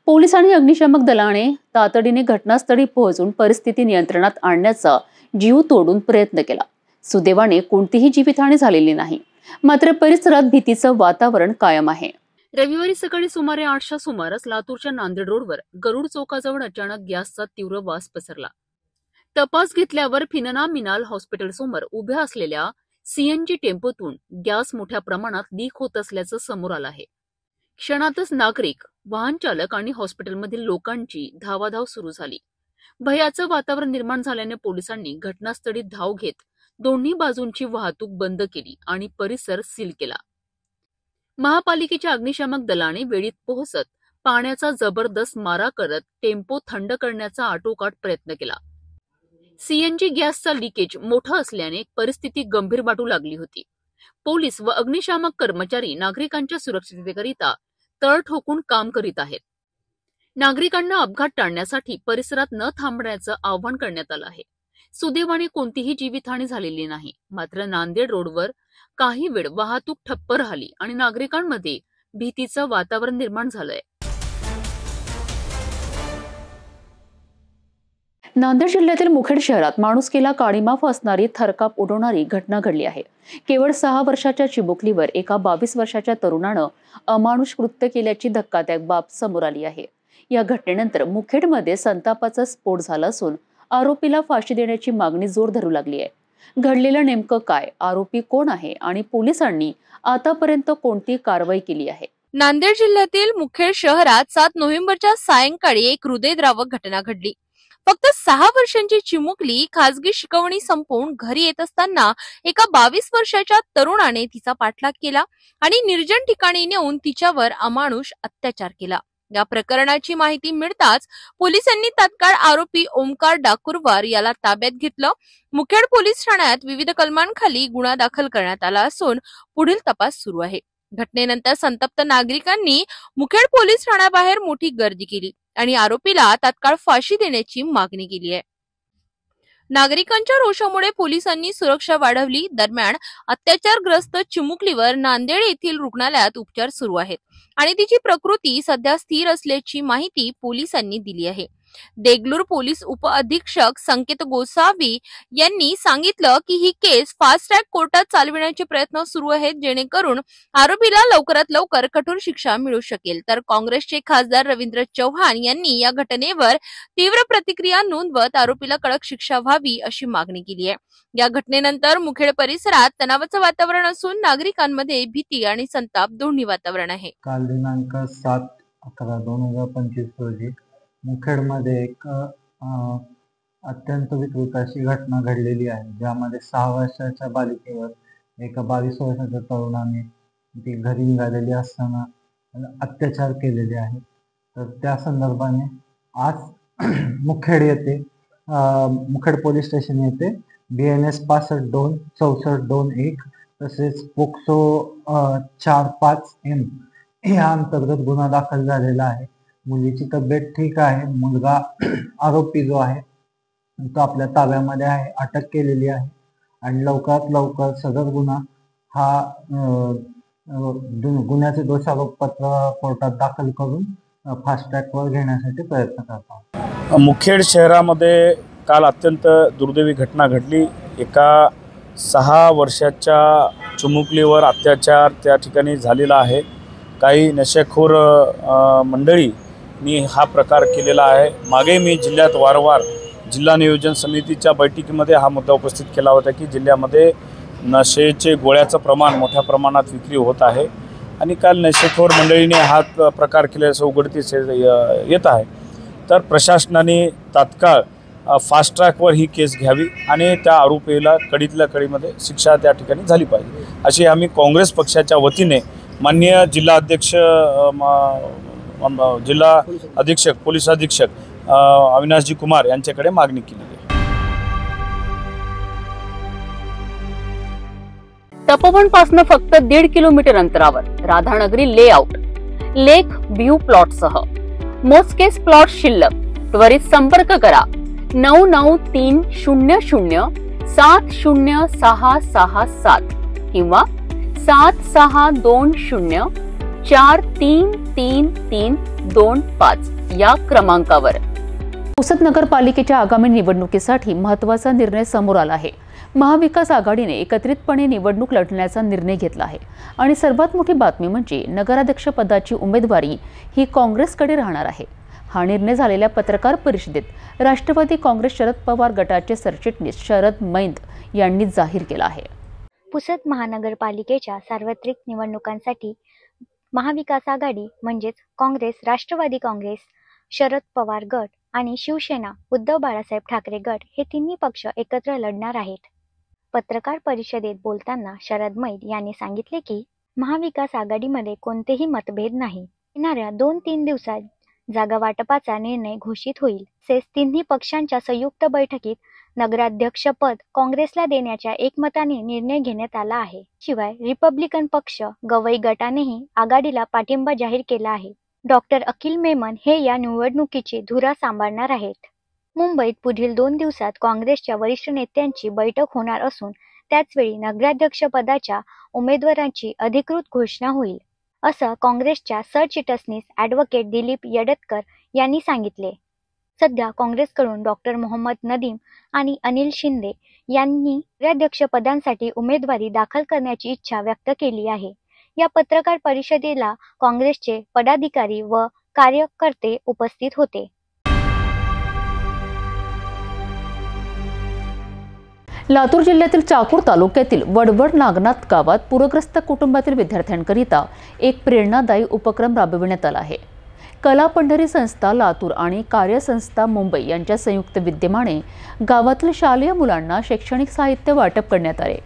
पोलीस आणि अग्निशामक दलाने तातडीने घटनास्थळी पोहोचून परिस्थिती नियंत्रणात आणण्याचा जीव तोडून प्रयत्न केला। सुदैवाने कोणतीही जीवितहानी झालेली नाही, मात्र परिसरात भीतीचं वातावरण कायम आहे। रविवारी सकाळी सुमारे 8च्या सुमारास लातूरच्या नांदेड रोडवर गरुड चौकाजवळ अचानक गॅसचा तीव्र वास पसरला। तपास घेतल्यावर फिनना मिनाल हॉस्पिटल समोर उभ्या असलेल्या सीएनजी टेम्पोतून गॅस मोठ्या प्रमाणात लीक होत असल्याचं समोर आलं आहे। क्षणातच नागरिक, वाहन चालक आणि हॉस्पिटलमधील लोकांची धावाधाव सुरू झाली। भयाचं वातावरण निर्माण झाल्याने पोलिसांनी घटनास्थळी धाव घेत दोन्ही बाजूंची वाहतूक बंद केली आणि परिसर सील केला। महापालिकेच्या अग्निशामक दलाने वेळीत पोहोचत पाण्याचा जबरदस्त मारा करत टेम्पो थंड करण्याचा आटोकाट प्रयत्न केला। सीएनजी गॅसचा लिकेज मोठा असल्याने परिस्थिती गंभीर वाटू लागली होती। पोलीस व अग्निशामक कर्मचारी नागरिकांच्या सुरक्षिततेकरिता तळ ठोकून काम करीत आहेत। नागरिकांना अपघात टाळण्यासाठी परिसरात न थांबण्याचं आवाहन करण्यात आलं आहे। सुदैवाने कोणतीही जीवितहानी झालेली नाही, मात्र नांदेड रोडवर काही वेळ वाहतूक ठप्प राहिली आणि नागरिकांमध्ये भीतीचं वातावरण निर्माण झालंय। नांदेड जिल्ह्यातील मुखेड शहरात माणुसकीला काळीमा फासणारी थरकाप उडवणारी घटना घडली आहे। केवळ 6 वर्षाच्या चिमुकलीवर एका 22 वर्षाच्या तरुणानं अमानुष कृत्य केल्याची धक्कादायक बाब समोर आली आहे। या घटनेनंतर मुखेडमध्ये संतापाचा स्फोट झाला असून आरोपीला फाशी देण्याची मागणी जोर धरू लागली आहे। घडलेलं नेमकं काय, आरोपी कोण आहे आणि पोलिसांनी आतापर्यंत कोणती कारवाई केली आहे? नांदेड जिल्ह्यातील मुखेड शहरात 7 नोव्हेंबरच्या सायंकाळी एक हृदयद्रावक घटना घडली। फक्त 6 वर्षांची चिमुकली खासगी शिकवणी संपवून घरी येत असताना एका 22 वर्षाच्या तरुणाने तिचा पाठलाग केला आणि निर्जन ठिकाणी नेऊन तिच्यावर अमानुष अत्याचार केला। या प्रकरणाची माहिती मिळताच पोलिसांनी तात्काळ आरोपी ओमकार डाकुरवार याला ताब्यात घेतलं। मुखेड पोलीस ठाण्यात विविध कलमांखाली गुन्हा दाखल करण्यात आला असून पुढील तपास सुरू आहे। घटनेनंतर संतप्त नागरिकांनी मुखेड पोलीस ठाण्याबाहेर मोठी गर्दी केली आणि आरोपीला तात्काळ फाशी देण्याची मागणी केली आहे। नागरिकांच्या रोषामुळे पोलिसांनी सुरक्षा वाढवली। दरम्यान अत्याचारग्रस्त चिमुकलीवर नांदेड येथील रुग्णालयात उपचार सुरू आहेत आणि तिची प्रकृती सध्या स्थिर असल्याची माहिती पोलिसांनी दिली आहे। देगलूर पोलीस उप अधीक्षक संकेत गोसावी यांनी सांगितलं की ही केस फास्ट ट्रॅक कोर्टात चालविण्याचे प्रयत्न सुरू आहेत, जेणेकरून आरोपीला लवकरात लवकर कठोर शिक्षा मिळू शकेल। तर काँग्रेसचे खासदार रवींद्र चव्हाण यांनी या घटनेवर तीव्र प्रतिक्रिया नोंदवत आरोपीला कडक शिक्षा व्हावी अशी मागणी केली आहे। या घटनेनंतर मुखेड परिसरात तणावाचं वातावरण असून नागरिकांमध्ये भीती आणि संताप दोन्ही वातावरण आहे। काल दिनांक 7/11/2025 रोजी मुखेडमध्ये एक अत्यंत विकृत अशी घटना घडलेली आहे, ज्यामध्ये 6 वर्षाच्या बालिकेवर एका 22 वर्षाच्या तरुणाने ती घरी निघालेली असताना अत्याचार केलेले आहे। तर त्या संदर्भाने आज मुखेड येथे मुखेड पोलीस स्टेशन येथे BNS 65-2 64-2-1 तसेच पोक्सो 4-5M या अंतर्गत गुन्हा दाखल झालेला आहे। मुलीची तब्येत ठीक आहे, मुलगा आरोपी जो आहे तो आपल्या ताब्यामध्ये आहे, अटक केलेली आहे आणि लवकरात लवकर सदर गुन्हा हा गुन्ह्याचे दोषारोपपत्र कोर्टात दाखल करून फास्ट ट्रॅकवर घेण्यासाठी प्रयत्न करतात। मुखेड शहरामध्ये काल अत्यंत दुर्दैवी घटना घडली। एका 6 वर्षाच्या चिमुकलीवर अत्याचार त्या ठिकाणी झालेला आहे। काही नशेखोर मंडळींनी हा प्रकार केलेला आहे। मागे मी जिल्ह्यात वारंवार जिल्हा नियोजन समितीच्या बैठकीमध्ये हा मुद्दा उपस्थित केला होता की जिल्ह्यामध्ये नशेचे गोळ्याचं प्रमाण मोठ्या प्रमाणात विक्री होत आहे आणि काल नशेखोर मंडळीने हा प्रकार केल्याचं उघडकीस येत आहे। तर प्रशासनाने तात्काळ फास्ट ट्रॅकवर ही केस घ्यावी आणि त्या आरोपीला कड़ीतल्या कड़ीमध्ये शिक्षा त्या ठिकाणी झाली पाहिजे अशी आम्ही काँग्रेस पक्षाच्या वतीने माननीय जिल्हा अधीक्षक पोलीस अधीक्षक अविनाशजी कुमार यांच्याकडे मागणी केली आहे। तपोवन पासून फक्त 1.5 किलोमीटर अंतरावर राधानगरी लेआउट लेक व्ह्यू प्लॉट सह मोजकेच प्लॉट शिल्लक। त्वरित संपर्क करा 9930706667 किंवा 7620433325 या क्रमांकावर। पुसद नगरपालिकेच्या आगामी निवडणुकीसाठी महत्त्वाचा निर्णय समोर आला आहे। महाविकास आघाडीने एकत्रितपणे निवडणूक लढण्याचा निर्णय घेतला आहे आणि सर्वात मोठी बातमी म्हणजे नगराध्यक्ष पदाची उमेदवारी ही काँग्रेसकडे राहणार आहे। हा निर्णय झालेल्या पत्रकार परिषदेत राष्ट्रवादी काँग्रेस शरद पवार गटाचे सरचिटणीस शरद मैंद यांनी जाहीर केला आहे। पुसद महानगरपालिकेच्या सार्वत्रिक निवडणुकांसाठी महाविकास आघाडी म्हणजेच काँग्रेस, राष्ट्रवादी काँग्रेस, शरद पवार गट आणि शिवसेना उद्धव बाळासाहेब ठाकरे गट हे तिन्ही पक्ष एकत्र लढणार आहेत। पत्रकार परिषदेत बोलताना शरद मैंद यांनी सांगितले की महाविकास आघाडीमध्ये कोणतेही मतभेद नाही। येणाऱ्या 2-3 दिवसात जागा वाटपाचा निर्णय घोषित होईल। तसेच तिन्ही पक्षांच्या संयुक्त बैठकीत नगराध्यक्षपद काँग्रेसला देण्याच्या एकमताने निर्णय घेण्यात आला आहे। शिवाय रिपब्लिकन पक्ष गवई गटानेही आघाडीला पाठिंबा जाहीर केला आहे। डॉक्टर अखिल मेमन हे या निवडणुकीची धुरा सांभाळणार आहेत। मुंबईत पुढील 2 दिवसात काँग्रेसच्या वरिष्ठ नेत्यांची बैठक होणार असून त्याचवेळी नगराध्यक्षपदाच्या उमेदवारांची अधिकृत घोषणा होईल, असं काँग्रेसच्या सरचिटणीस ॲडव्होकेट दिलीप यडतकर यांनी सांगितले। सध्या काँग्रेसकडून डॉक्टर मोहम्मद नदीम आणि अनिल शिंदे यांनी नगराध्यक्षपदांसाठी उमेदवारी दाखल करण्याची इच्छा व्यक्त केली आहे। या पत्रकार परिषदेला काँग्रेसचे पदाधिकारी व कार्यकर्ते उपस्थित होते। लातूर जिल्ह्यातील चाकूर तालुक्यातील वडवड नागनाथ गावात पूरग्रस्त कुटुंबातील विद्यार्थ्यांकरिता एक प्रेरणादायी उपक्रम राबविण्यात आला आहे। कला पंढरी संस्था लातूर आणि कार्यसंस्था मुंबई यांच्या संयुक्त विद्यमाने गावातील शालेय मुलांना शैक्षणिक साहित्य वाटप करण्यात आले।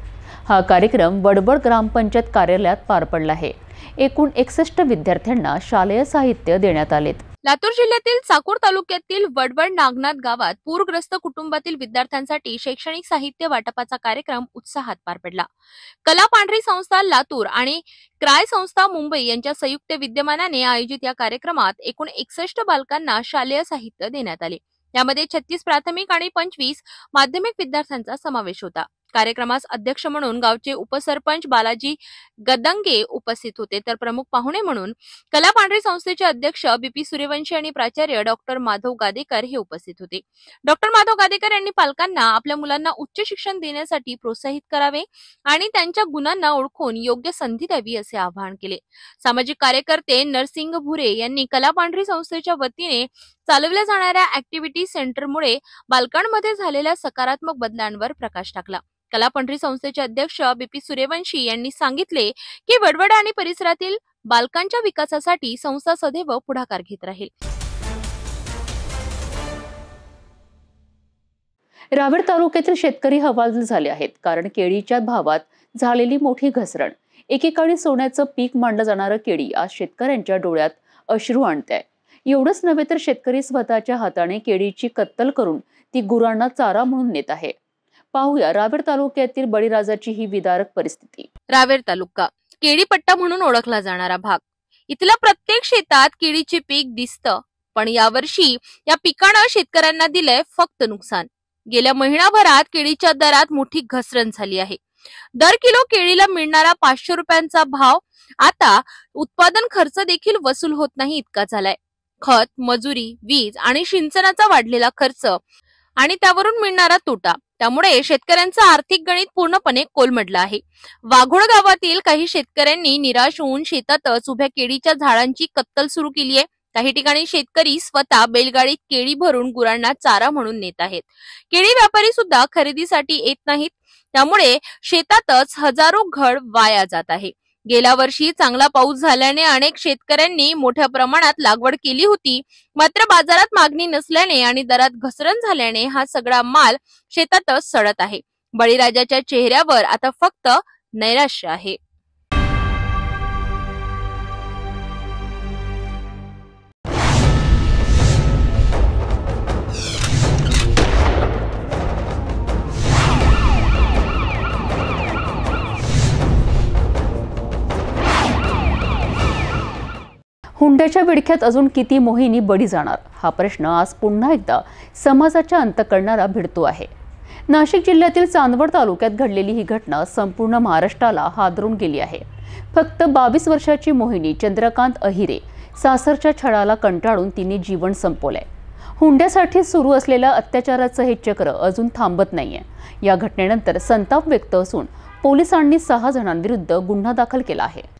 हा कार्यक्रम वडवड ग्रामपंचायत कार्यालयात पार पडला आहे। एकूण 61 विद्यार्थ्यांना शालेय साहित्य देण्यात आले। लातूर जिल्ह्यातील चाकूर तालुक्यातील वडवड नागनाथ गावात पूरग्रस्त कुटुंबातील विद्यार्थ्यांसाठी शैक्षणिक साहित्य वाटपाचा कार्यक्रम उत्साहात पार पडला। कला पांढरी संस्था लातूर आणि क्राय संस्था मुंबई यांच्या संयुक्त विद्यमानाने आयोजित या कार्यक्रमात एकूण 61 बालकांना शालेय साहित्य देण्यात आले। यामध्ये 36 प्राथमिक आणि 25 माध्यमिक विद्यार्थ्यांचा समावेश होता। कार्यक्रमास अध्यक्ष म्हणून गावचे उपसरपंच बालाजी गदंगे उपस्थित होते, तर प्रमुख पाहुणे म्हणून कला पांढरी संस्थेचे अध्यक्ष BP सूर्यवंशी आणि प्राचार्य डॉक्टर माधव गादेकर हे उपस्थित होते। डॉक्टर माधव गादेकर यांनी पालकांना आपल्या मुलांना उच्च शिक्षण देण्यासाठी प्रोत्साहित करावे आणि त्यांच्या गुणांना ओळखून योग्य संधी द्यावी असे आवाहन केले। सामाजिक कार्यकर्ते नरसिंग भुरे यांनी कला पांढरी संस्थेच्या वतीने चालवल्या जाणाऱ्या ऍक्टिव्हिटी सेंटरमुळे बालकांमध्ये झालेल्या सकारात्मक बदलांवर प्रकाश टाकला। कला पंढरी संस्थेचे अध्यक्ष BP सूर्यवंशी यांनी सांगितले की वडवड आणि परिसरातील बालकांच्या विकासासाठी संस्था सदैव पुढाकार घेत राहील। रावेर तालुक्यातील शेतकरी हवालदिल झाले आहेत, कारण केळीच्या भावात झालेली मोठी घसरण। एकेकाळी सोन्याचं पीक मानलं जाणारं केळी आज शेतकऱ्यांच्या डोळ्यात अश्रू आणतंय। एवढंच नव्हे तर शेतकरी स्वतःच्या हाताने केळीची कत्तल करून ती गुरांना चारा म्हणून नेत आहे। पाहूया रावेर तालुक्यातील बळीराजाची ही विदारक परिस्थिती। रावेर तालुका केळीपट्टा म्हणून ओळखला जाणारा भाग। इथल्या प्रत्येक शेतात केळीचे पीक दिसतं, पण यावर्षी या पिकानं शेतकऱ्यांना दिलंय फक्त नुकसान। गेल्या महिनाभरात केळीच्या दरात मोठी घसरण झाली आहे। दर किलो केळीला मिळणारा 500 रुपयांचा भाव आता उत्पादन खर्च देखील वसूल होत नाही इतका झालाय। खत, मजुरी, वीज आणि सिंचनाचा वाढलेला खर्च आणि त्यावरून मिळणारा तोटा, त्यामुळे शेतकऱ्यांचं आर्थिक गणित पूर्णपणे कोलमडलं आहे। वाघोड गावातील काही शेतकऱ्यांनी निराश होऊन शेतातच उभ्या केळीच्या झाडांची कत्तल सुरू केली आहे। काही ठिकाणी शेतकरी स्वतः बैलगाडीत केळी भरून गुरांना चारा म्हणून नेत आहेत. केळी व्यापारी सुद्धा खरेदीसाठी येत नाहीत, त्यामुळे शेतातच हजारो घड वाया जात आहे. गेल्या वर्षी चांगला पाऊस झाल्याने अनेक शेतकऱ्यांनी मोठ्या प्रमाणात लागवड केली होती, मात्र बाजारात मागणी नसल्याने आणि दरात घसरण झाल्याने हा सगळा माल शेतातच सडत आहे. बळीराजाच्या चेहऱ्यावर आता फक्त नैराश्य आहे. हुंड्याच्या विडख्यात अजून किती मोहिनी बळी जाणार हा प्रश्न आज पुन्हा एकदा समाजाच्या अंतःकरणाला भिडतो आहे. नाशिक जिल्ह्यातील चांदवड तालुक्यात घडलेली ही घटना संपूर्ण महाराष्ट्राला हादरून गेली आहे. फक्त 22 वर्षाची मोहिनी चंद्रकांत अहिरे सासरच्या छळाला कंटाळून तिने जीवन संपवलंय. हुंड्यासाठी सुरू असलेल्या अत्याचाराचं हे चक्र अजून थांबत नाहीये. या घटनेनंतर संताप व्यक्त असून पोलिसांनी 6 जणांविरुद्ध गुन्हा दाखल केला आहे.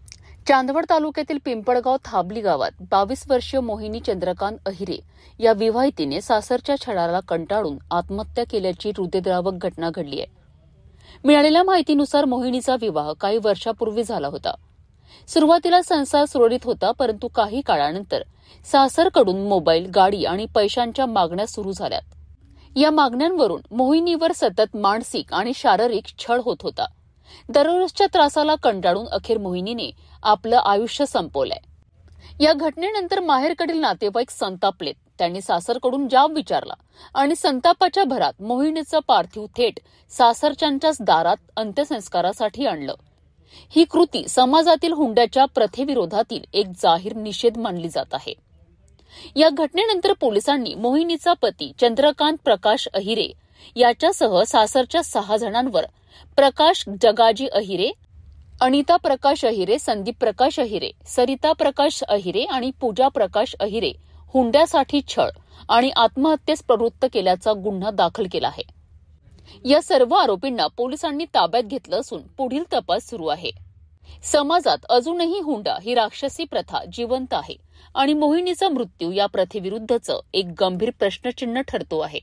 चांदवड तालुक्यातील पिंपळगाव थाबली गावात 22 वर्षीय मोहिनी चंद्रकांत अहिरे या विवाहितेने सासरच्या छळाला कंटाळून आत्महत्या केल्याची हृदयद्रावक घटना घडली आहे. मिळालेल्या माहितीनुसार मोहिनीचा विवाह काही वर्षापूर्वी झाला होता. सुरुवातीला संसार सुरळीत होता, परंतु काही काळानंतर सासरकडून मोबाईल, गाडी आणि पैशांच्या मागण्या सुरू झाल्यात. या मागण्यांवरून मोहिनीवर सतत मानसिक आणि शारीरिक छळ होत होता. दररोजच्या त्रासाला कंटाळून अखेर मोहिनीने आपलं आयुष्य संपवलंय. या घटनेनंतर माहेरकडील नातेवाईक संतापलेत. त्यांनी सासरकडून जाब विचारला आणि संतापाच्या भरात मोहिनीचं पार्थिव थेट सासरच्यांच्याच दारात अंत्यसंस्कारासाठी आणलं. ही कृती समाजातील हुंड्याच्या प्रथेविरोधातील एक जाहीर निषेध मानली जात आहे. या घटनेनंतर पोलिसांनी मोहिनीचा पती चंद्रकांत प्रकाश अहिरे याच्यासह सासरच्या 6 जणांवर प्रकाश जगाजी अहिरे, अनिता प्रकाश अहिरे, संदीप प्रकाश अहिरे, सरिता प्रकाश अहिरे आणि पूजा प्रकाश अहिरे हुंड्यासाठी छळ आणि आत्महत्येस प्रवृत्त केल्याचा गुन्हा दाखल केला आहे. या सर्व आरोपींना पोलिसांनी ताब्यात घेतलं असून पुढील तपास सुरू आहे. समाजात अजूनही हुंडा ही राक्षसी प्रथा जिवंत आहे आणि मोहिनीचा मृत्यू या प्रथेविरुद्धचं एक गंभीर प्रश्नचिन्ह ठरतो आहे.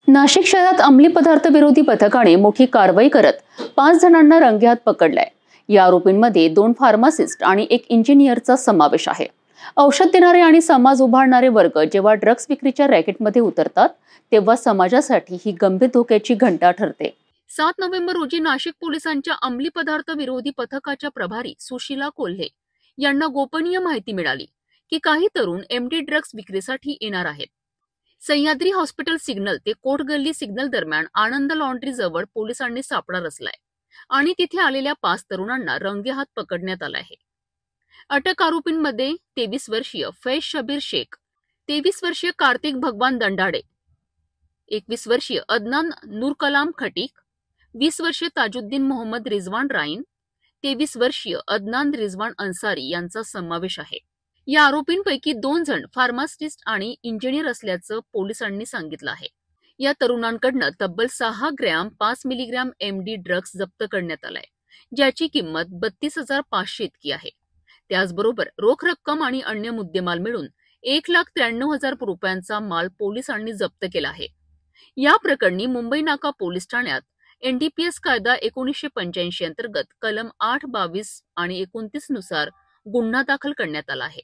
नाशिक शहरात अंमली पदार्थ विरोधी पथकाने मोठी कारवाई करत 5 जणांना रंगेहात पकडलाय. या आरोपींमध्ये 2 फार्मासिस्ट आणि 1 इंजिनियरचा समावेश आहे. औषध देणारे आणि समाज उभारणारे वर्ग जेव्हा ड्रग्ज विक्रीच्या रॅकेटमध्ये उतरतात तेव्हा समाजासाठी ही गंभीर धोक्याची घंटा ठरते. 7 नोव्हेंबर रोजी नाशिक पोलिसांच्या अंमली पदार्थ विरोधी पथकाच्या प्रभारी सुशीला कोल्हे यांना गोपनीय माहिती मिळाली की काही तरुण एमडी ड्रग्ज विक्रीसाठी येणार आहेत. सह्याद्री हॉस्पिटल सिग्नल ते कोटगल्ली सिग्नल दरम्यान आनंद लॉन्ड्री जवळ पोलिसांनी सापळा रचलाय आणि तिथे आलेल्या 5 तरुणांना रंगेहात पकडण्यात आलं आहे. अटक आरोपींमध्ये 23 वर्षीय फैज शबीर शेख, 23 वर्षीय कार्तिक भगवान दंडाडे, 21 वर्षीय अदनान नूर कलाम खटीक, 20 वर्षीय ताजुद्दीन मोहम्मद रिजवान राईन, 23 वर्षीय अदनान रिजवान अन्सारी यांचा समावेश आहे. या आरोपींपैकी 2 जण फार्मासिस्ट आणि इंजिनियर असल्याचं पोलिसांनी सांगितलं आहे. या तरुणांकडनं तब्बल 6 ग्रॅम 5 मिलीग्रॅम एमडी ड्रग्ज जप्त करण्यात आलाय, ज्याची किंमत 32,500 इतकी आहे. त्याचबरोबर रोख रक्कम आणि अन्य मुद्देमाल मिळून 1,93,000 रुपयांचा माल पोलिसांनी जप्त केला आहे. या प्रकरणी मुंबई नाका पोलीस ठाण्यात एनडीपीएस कायदा 1985 अंतर्गत कलम 8, 22 आणि 29 नुसार गुन्हा दाखल करण्यात आला आहे.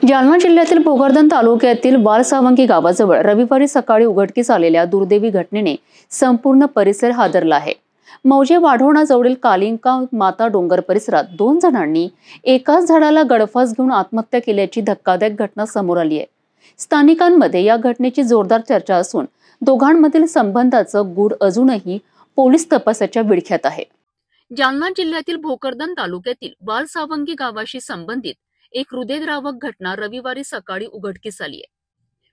जालना जिल्ह्यातील भोकरदन तालुक्यातील वालसावंगी गावाजवळ रविवारी सकाळी उघडकीस आलेल्या दुर्दैवी घटनेने संपूर्ण परिसर हादरला आहे. मौजे वाढवणाजवळील कालिंका माता डोंगर परिसरात 2 जणांनी एकाच झाडाला गळफास घेऊन आत्महत्या केल्याची धक्कादायक घटना समोर आली आहे. स्थानिकांमध्ये या घटनेची जोरदार चर्चा असून दोघांमधील संबंधाचं गूढ अजूनही पोलीस तपासाच्या विळख्यात आहे. जालना जिल्ह्यातील भोकरदन तालुक्यातील वालसावंगी गावाशी संबंधित एक हृदयद्रावक घटना रविवारी सकाळी उघडकीस आली आहे.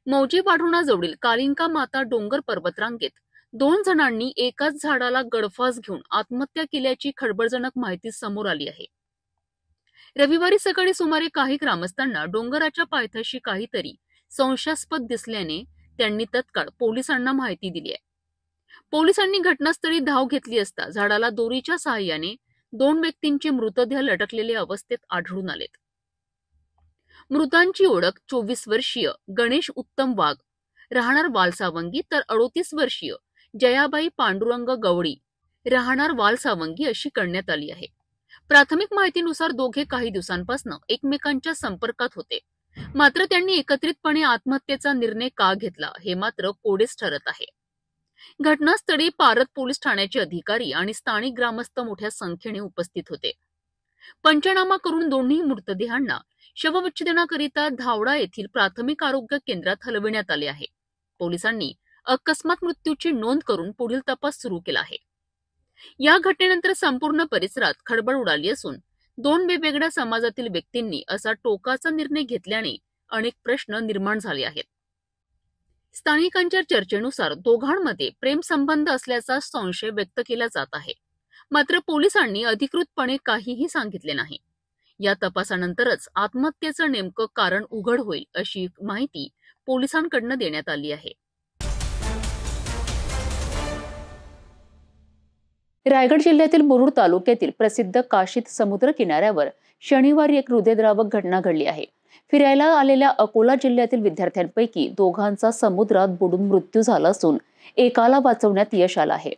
मौजे वाढोणाजवळील कालिंका माता डोंगर पर्वतरांगेत 2 जणांनी एकाच झाडाला गळफास घेऊन आत्महत्या केल्याची खळबळजनक माहिती समोर आली आहे. रविवारी सकाळी सुमारे काही ग्रामस्थांना डोंगराच्या पायथ्याशी काहीतरी संशयास्पद दिसल्याने त्यांनी तत्काळ पोलिसांना माहिती दिली आहे. पोलिसांनी घटनास्थळी धाव घेतली असता झाडाला दोरीच्या सहाय्याने 2 व्यक्तींचे मृतदेह लटकलेल्या अवस्थेत आढळून आलेत. मृतांची ओळख 24 वर्षीय गणेश उत्तम वाघ राहणार वालसावंगी तर 38 वर्षीय जयाबाई पांडुरंग गवळी राहणार वालसावंगी अशी करण्यात आली आहे. प्राथमिक माहितीनुसार दोघे काही दिवसांपासून एकमेकांच्या संपर्कात होते. मात्र त्यांनी एकत्रितपणे आत्महत्येचा निर्णय का घेतला हे मात्र कोडेच ठरत आहे. घटनास्थळी पारत पोलीस ठाण्याचे अधिकारी आणि स्थानिक ग्रामस्थ मोठ्या संख्येने उपस्थित होते. पंचनामा करून दोन्ही मृतदेहांना शवविच्छेदनाकरिता धावडा येथील प्राथमिक आरोग्य केंद्रात हलविण्यात आले आहे. पोलिसांनी अकस्मात मृत्यूची नोंद करून पुढील तपास सुरू केला आहे. या घटनेनंतर संपूर्ण परिसरात खळबळ उडाली असून 2 वेगवेगळ्या समाजातील व्यक्तींनी असा टोकाचा निर्णय घेतल्याने अनेक प्रश्न निर्माण झाले आहेत. स्थानिकांच्या चर्चेनुसार दोघांमध्ये प्रेमसंबंध असल्याचा संशय व्यक्त केला जात आहे. मात्र पोलिसांनी अधिकृतपणे काहीही सांगितले नाही. या तपासानंतरच आत्महत्येचं नेमकं कारण उघड होईल अशी माहिती पोलिसांकडून देण्यात आली आहे. रायगड जिल्ह्यातील मुरुड तालुक्यातील प्रसिद्ध काशीद समुद्र किनाऱ्यावर शनिवारी एक हृदयद्रावक घटना घडली आहे. फिरायला आलेल्या अकोला जिल्ह्यातील विद्यार्थ्यांपैकी 2घांचा समुद्रात बुडून मृत्यू झाला असून एकाला वाचवण्यात यश आलं आहे.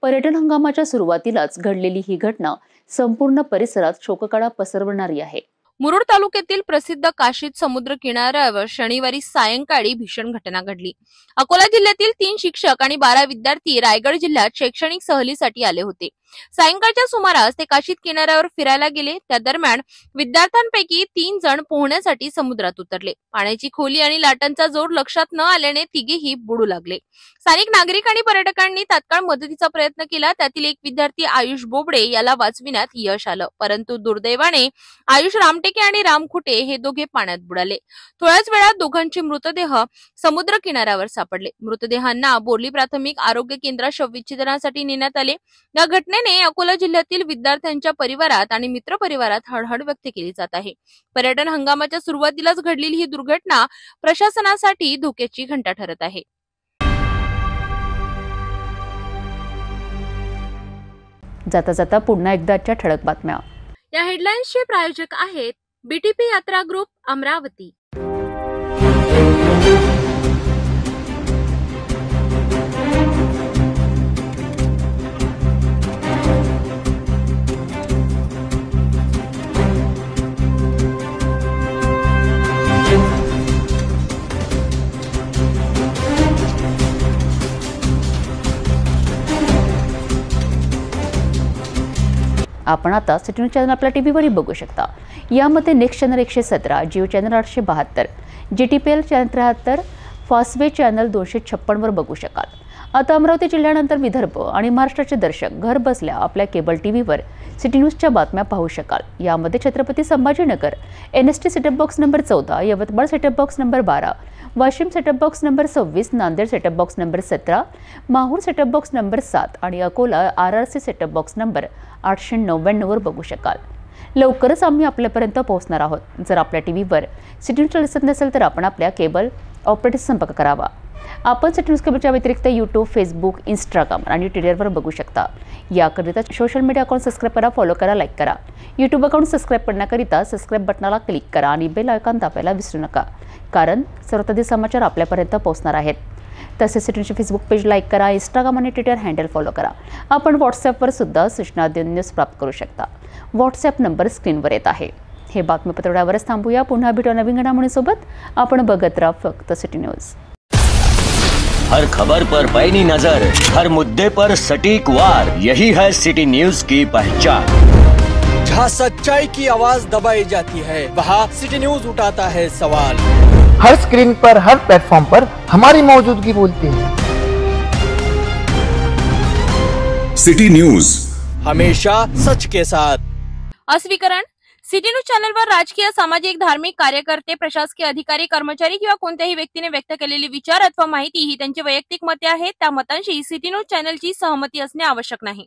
पर्यटन हंगामाच्या सुरुवातीलाच घडलेली ही घटना संपूर्ण परिसरात शोककळा पसरवणारी आहे. मुरुड तालुक्यातील प्रसिद्ध काशीद समुद्र किनाऱ्यावर शनिवारी सायंकाळी भीषण घटना घडली. अकोला जिल्ह्यातील 3 शिक्षक आणि 12 विद्यार्थी रायगड जिल्ह्यात शैक्षणिक सहलीसाठी आले होते. सायंकाळच्या सुमारास ते काशीद किनाऱ्यावर फिरायला गेले. त्या दरम्यान विद्यार्थ्यांपैकी 3 जण पोहण्यासाठी समुद्रात उतरले. पाण्याची खोली आणि लाटांचा जोर लक्षात न आल्याने तिघेही बुडू लागले. स्थानिक नागरिक आणि पर्यटकांनी तात्काळ मदतीचा प्रयत्न केला. त्यातील एक विद्यार्थी आयुष बोबडे याला वाचविण्यात यश आलं, परंतु दुर्दैवाने आयुष रामटेके आणि राम खुटे हे दोघे पाण्यात बुडाले. थोड्याच वेळात दोघांचे मृतदेह समुद्र किनाऱ्यावर सापडले. मृतदेहांना बोर्ली प्राथमिक आरोग्य केंद्रात शवविच्छेदनासाठी नेण्यात आले. या घटनेने अकोला जिल्ह्यातील विद्यार्थ्यांच्या परिवारात आणि मित्र परिवारात हळहळ व्यक्त केली जात आहे. पर्यटन हंगामाच्या सुरुवातीलाच घडलेली ही दुर्घटना प्रशासनासाठी धोक्याची घंटा ठरत आहे. जाता जाता पुन्हा एकदाच्या ठळक बातम्या. या हेडलाईन्सचे प्रायोजक आहेत बीटीपी यात्रा ग्रुप अमरावती. आपण आता सिटी न्यूज चॅनल आपल्या टीव्हीवरही बघू शकता. यामध्ये next channel 117, Jio channel 872, GTPL channel 73, Fastway channel 256 वर बघू शकाल. आता अमरावती जिल्ह्यानंतर विदर्भ आणि महाराष्ट्राचे दर्शक घर बसल्या आपल्या केबल टीव्हीवर सिटी न्यूजच्या बातम्या पाहू शकाल. यामध्ये Chhatrapati Sambhajinagar NST setup box number 14, Yavatmal setup box number 12, Washim setup box number 26, Nanded setup box number 17, Mahur setup box number 7 आणि Akola RRC setup box number 899 वर बघू शकाल. लवकरच आम्ही आपल्यापर्यंत पोहोचणार आहोत. जर आपल्या टीव्हीवर सिटी न्यूज दिसत नसेल तर आपण आपल्या केबल ऑपरेटरशी संपर्क करावा. आपण सिटी न्यूज केबलच्या व्यतिरिक्त यूट्यूब, फेसबुक, इंस्टाग्राम आणि ट्विटरवर बघू शकता. याकरिता सोशल मीडिया अकाउंट सबस्क्राईब करा, फॉलो करा, लाईक करा. यूट्यूब अकाउंट सबस्क्राईब करण्याकरिता सबस्क्राईब बटनाला क्लिक करा आणि बेल आयकॉन दाबायला विसरू नका, कारण सर्वताधी समाचार आपल्यापर्यंत पोहोचणार आहेत. तसेच सिटी न्यूजचे फेसबुक पेज लाईक करा, इंस्टाग्राम आणि ट्विटर हँडल फॉलो करा. आपण व्हॉट्सॲपवर सुद्धा सूचना देऊन न्यूज प्राप्त करू शकता. व्हॉट्सॲप नंबर स्क्रीनवर येत आहे. हे बातमीपत्र एवढ्यावरच थांबूया. पुन्हा भेटू नवीन घडामोडींसोबत. आपण बघत राहा फक्त सिटी न्यूज. हर खबर पर पैनी नजर, हर मुद्दे पर सटीक वार, यही है सिटी न्यूज की पहचान. जहाँ सच्चाई की आवाज दबाई जाती है, वहाँ सिटी न्यूज उठाता है सवाल. हर स्क्रीन पर, हर प्लेटफॉर्म पर हमारी मौजूदगी बोलती है. सिटी न्यूज, हमेशा सच के साथ। अस्वीकरण सिटी न्यूज चॅनलवर राजकीय, सामाजिक, धार्मिक कार्यकर्ते, प्रशासकीय अधिकारी, कर्मचारी किंवा कोणत्याही व्यक्तीने व्यक्त केलेले विचार अथवा माहिती ही त्यांची वैयक्तिक मते आहेत। त्या मतांशी सिटी न्यूज चॅनलची सहमती असणे आवश्यक नाही।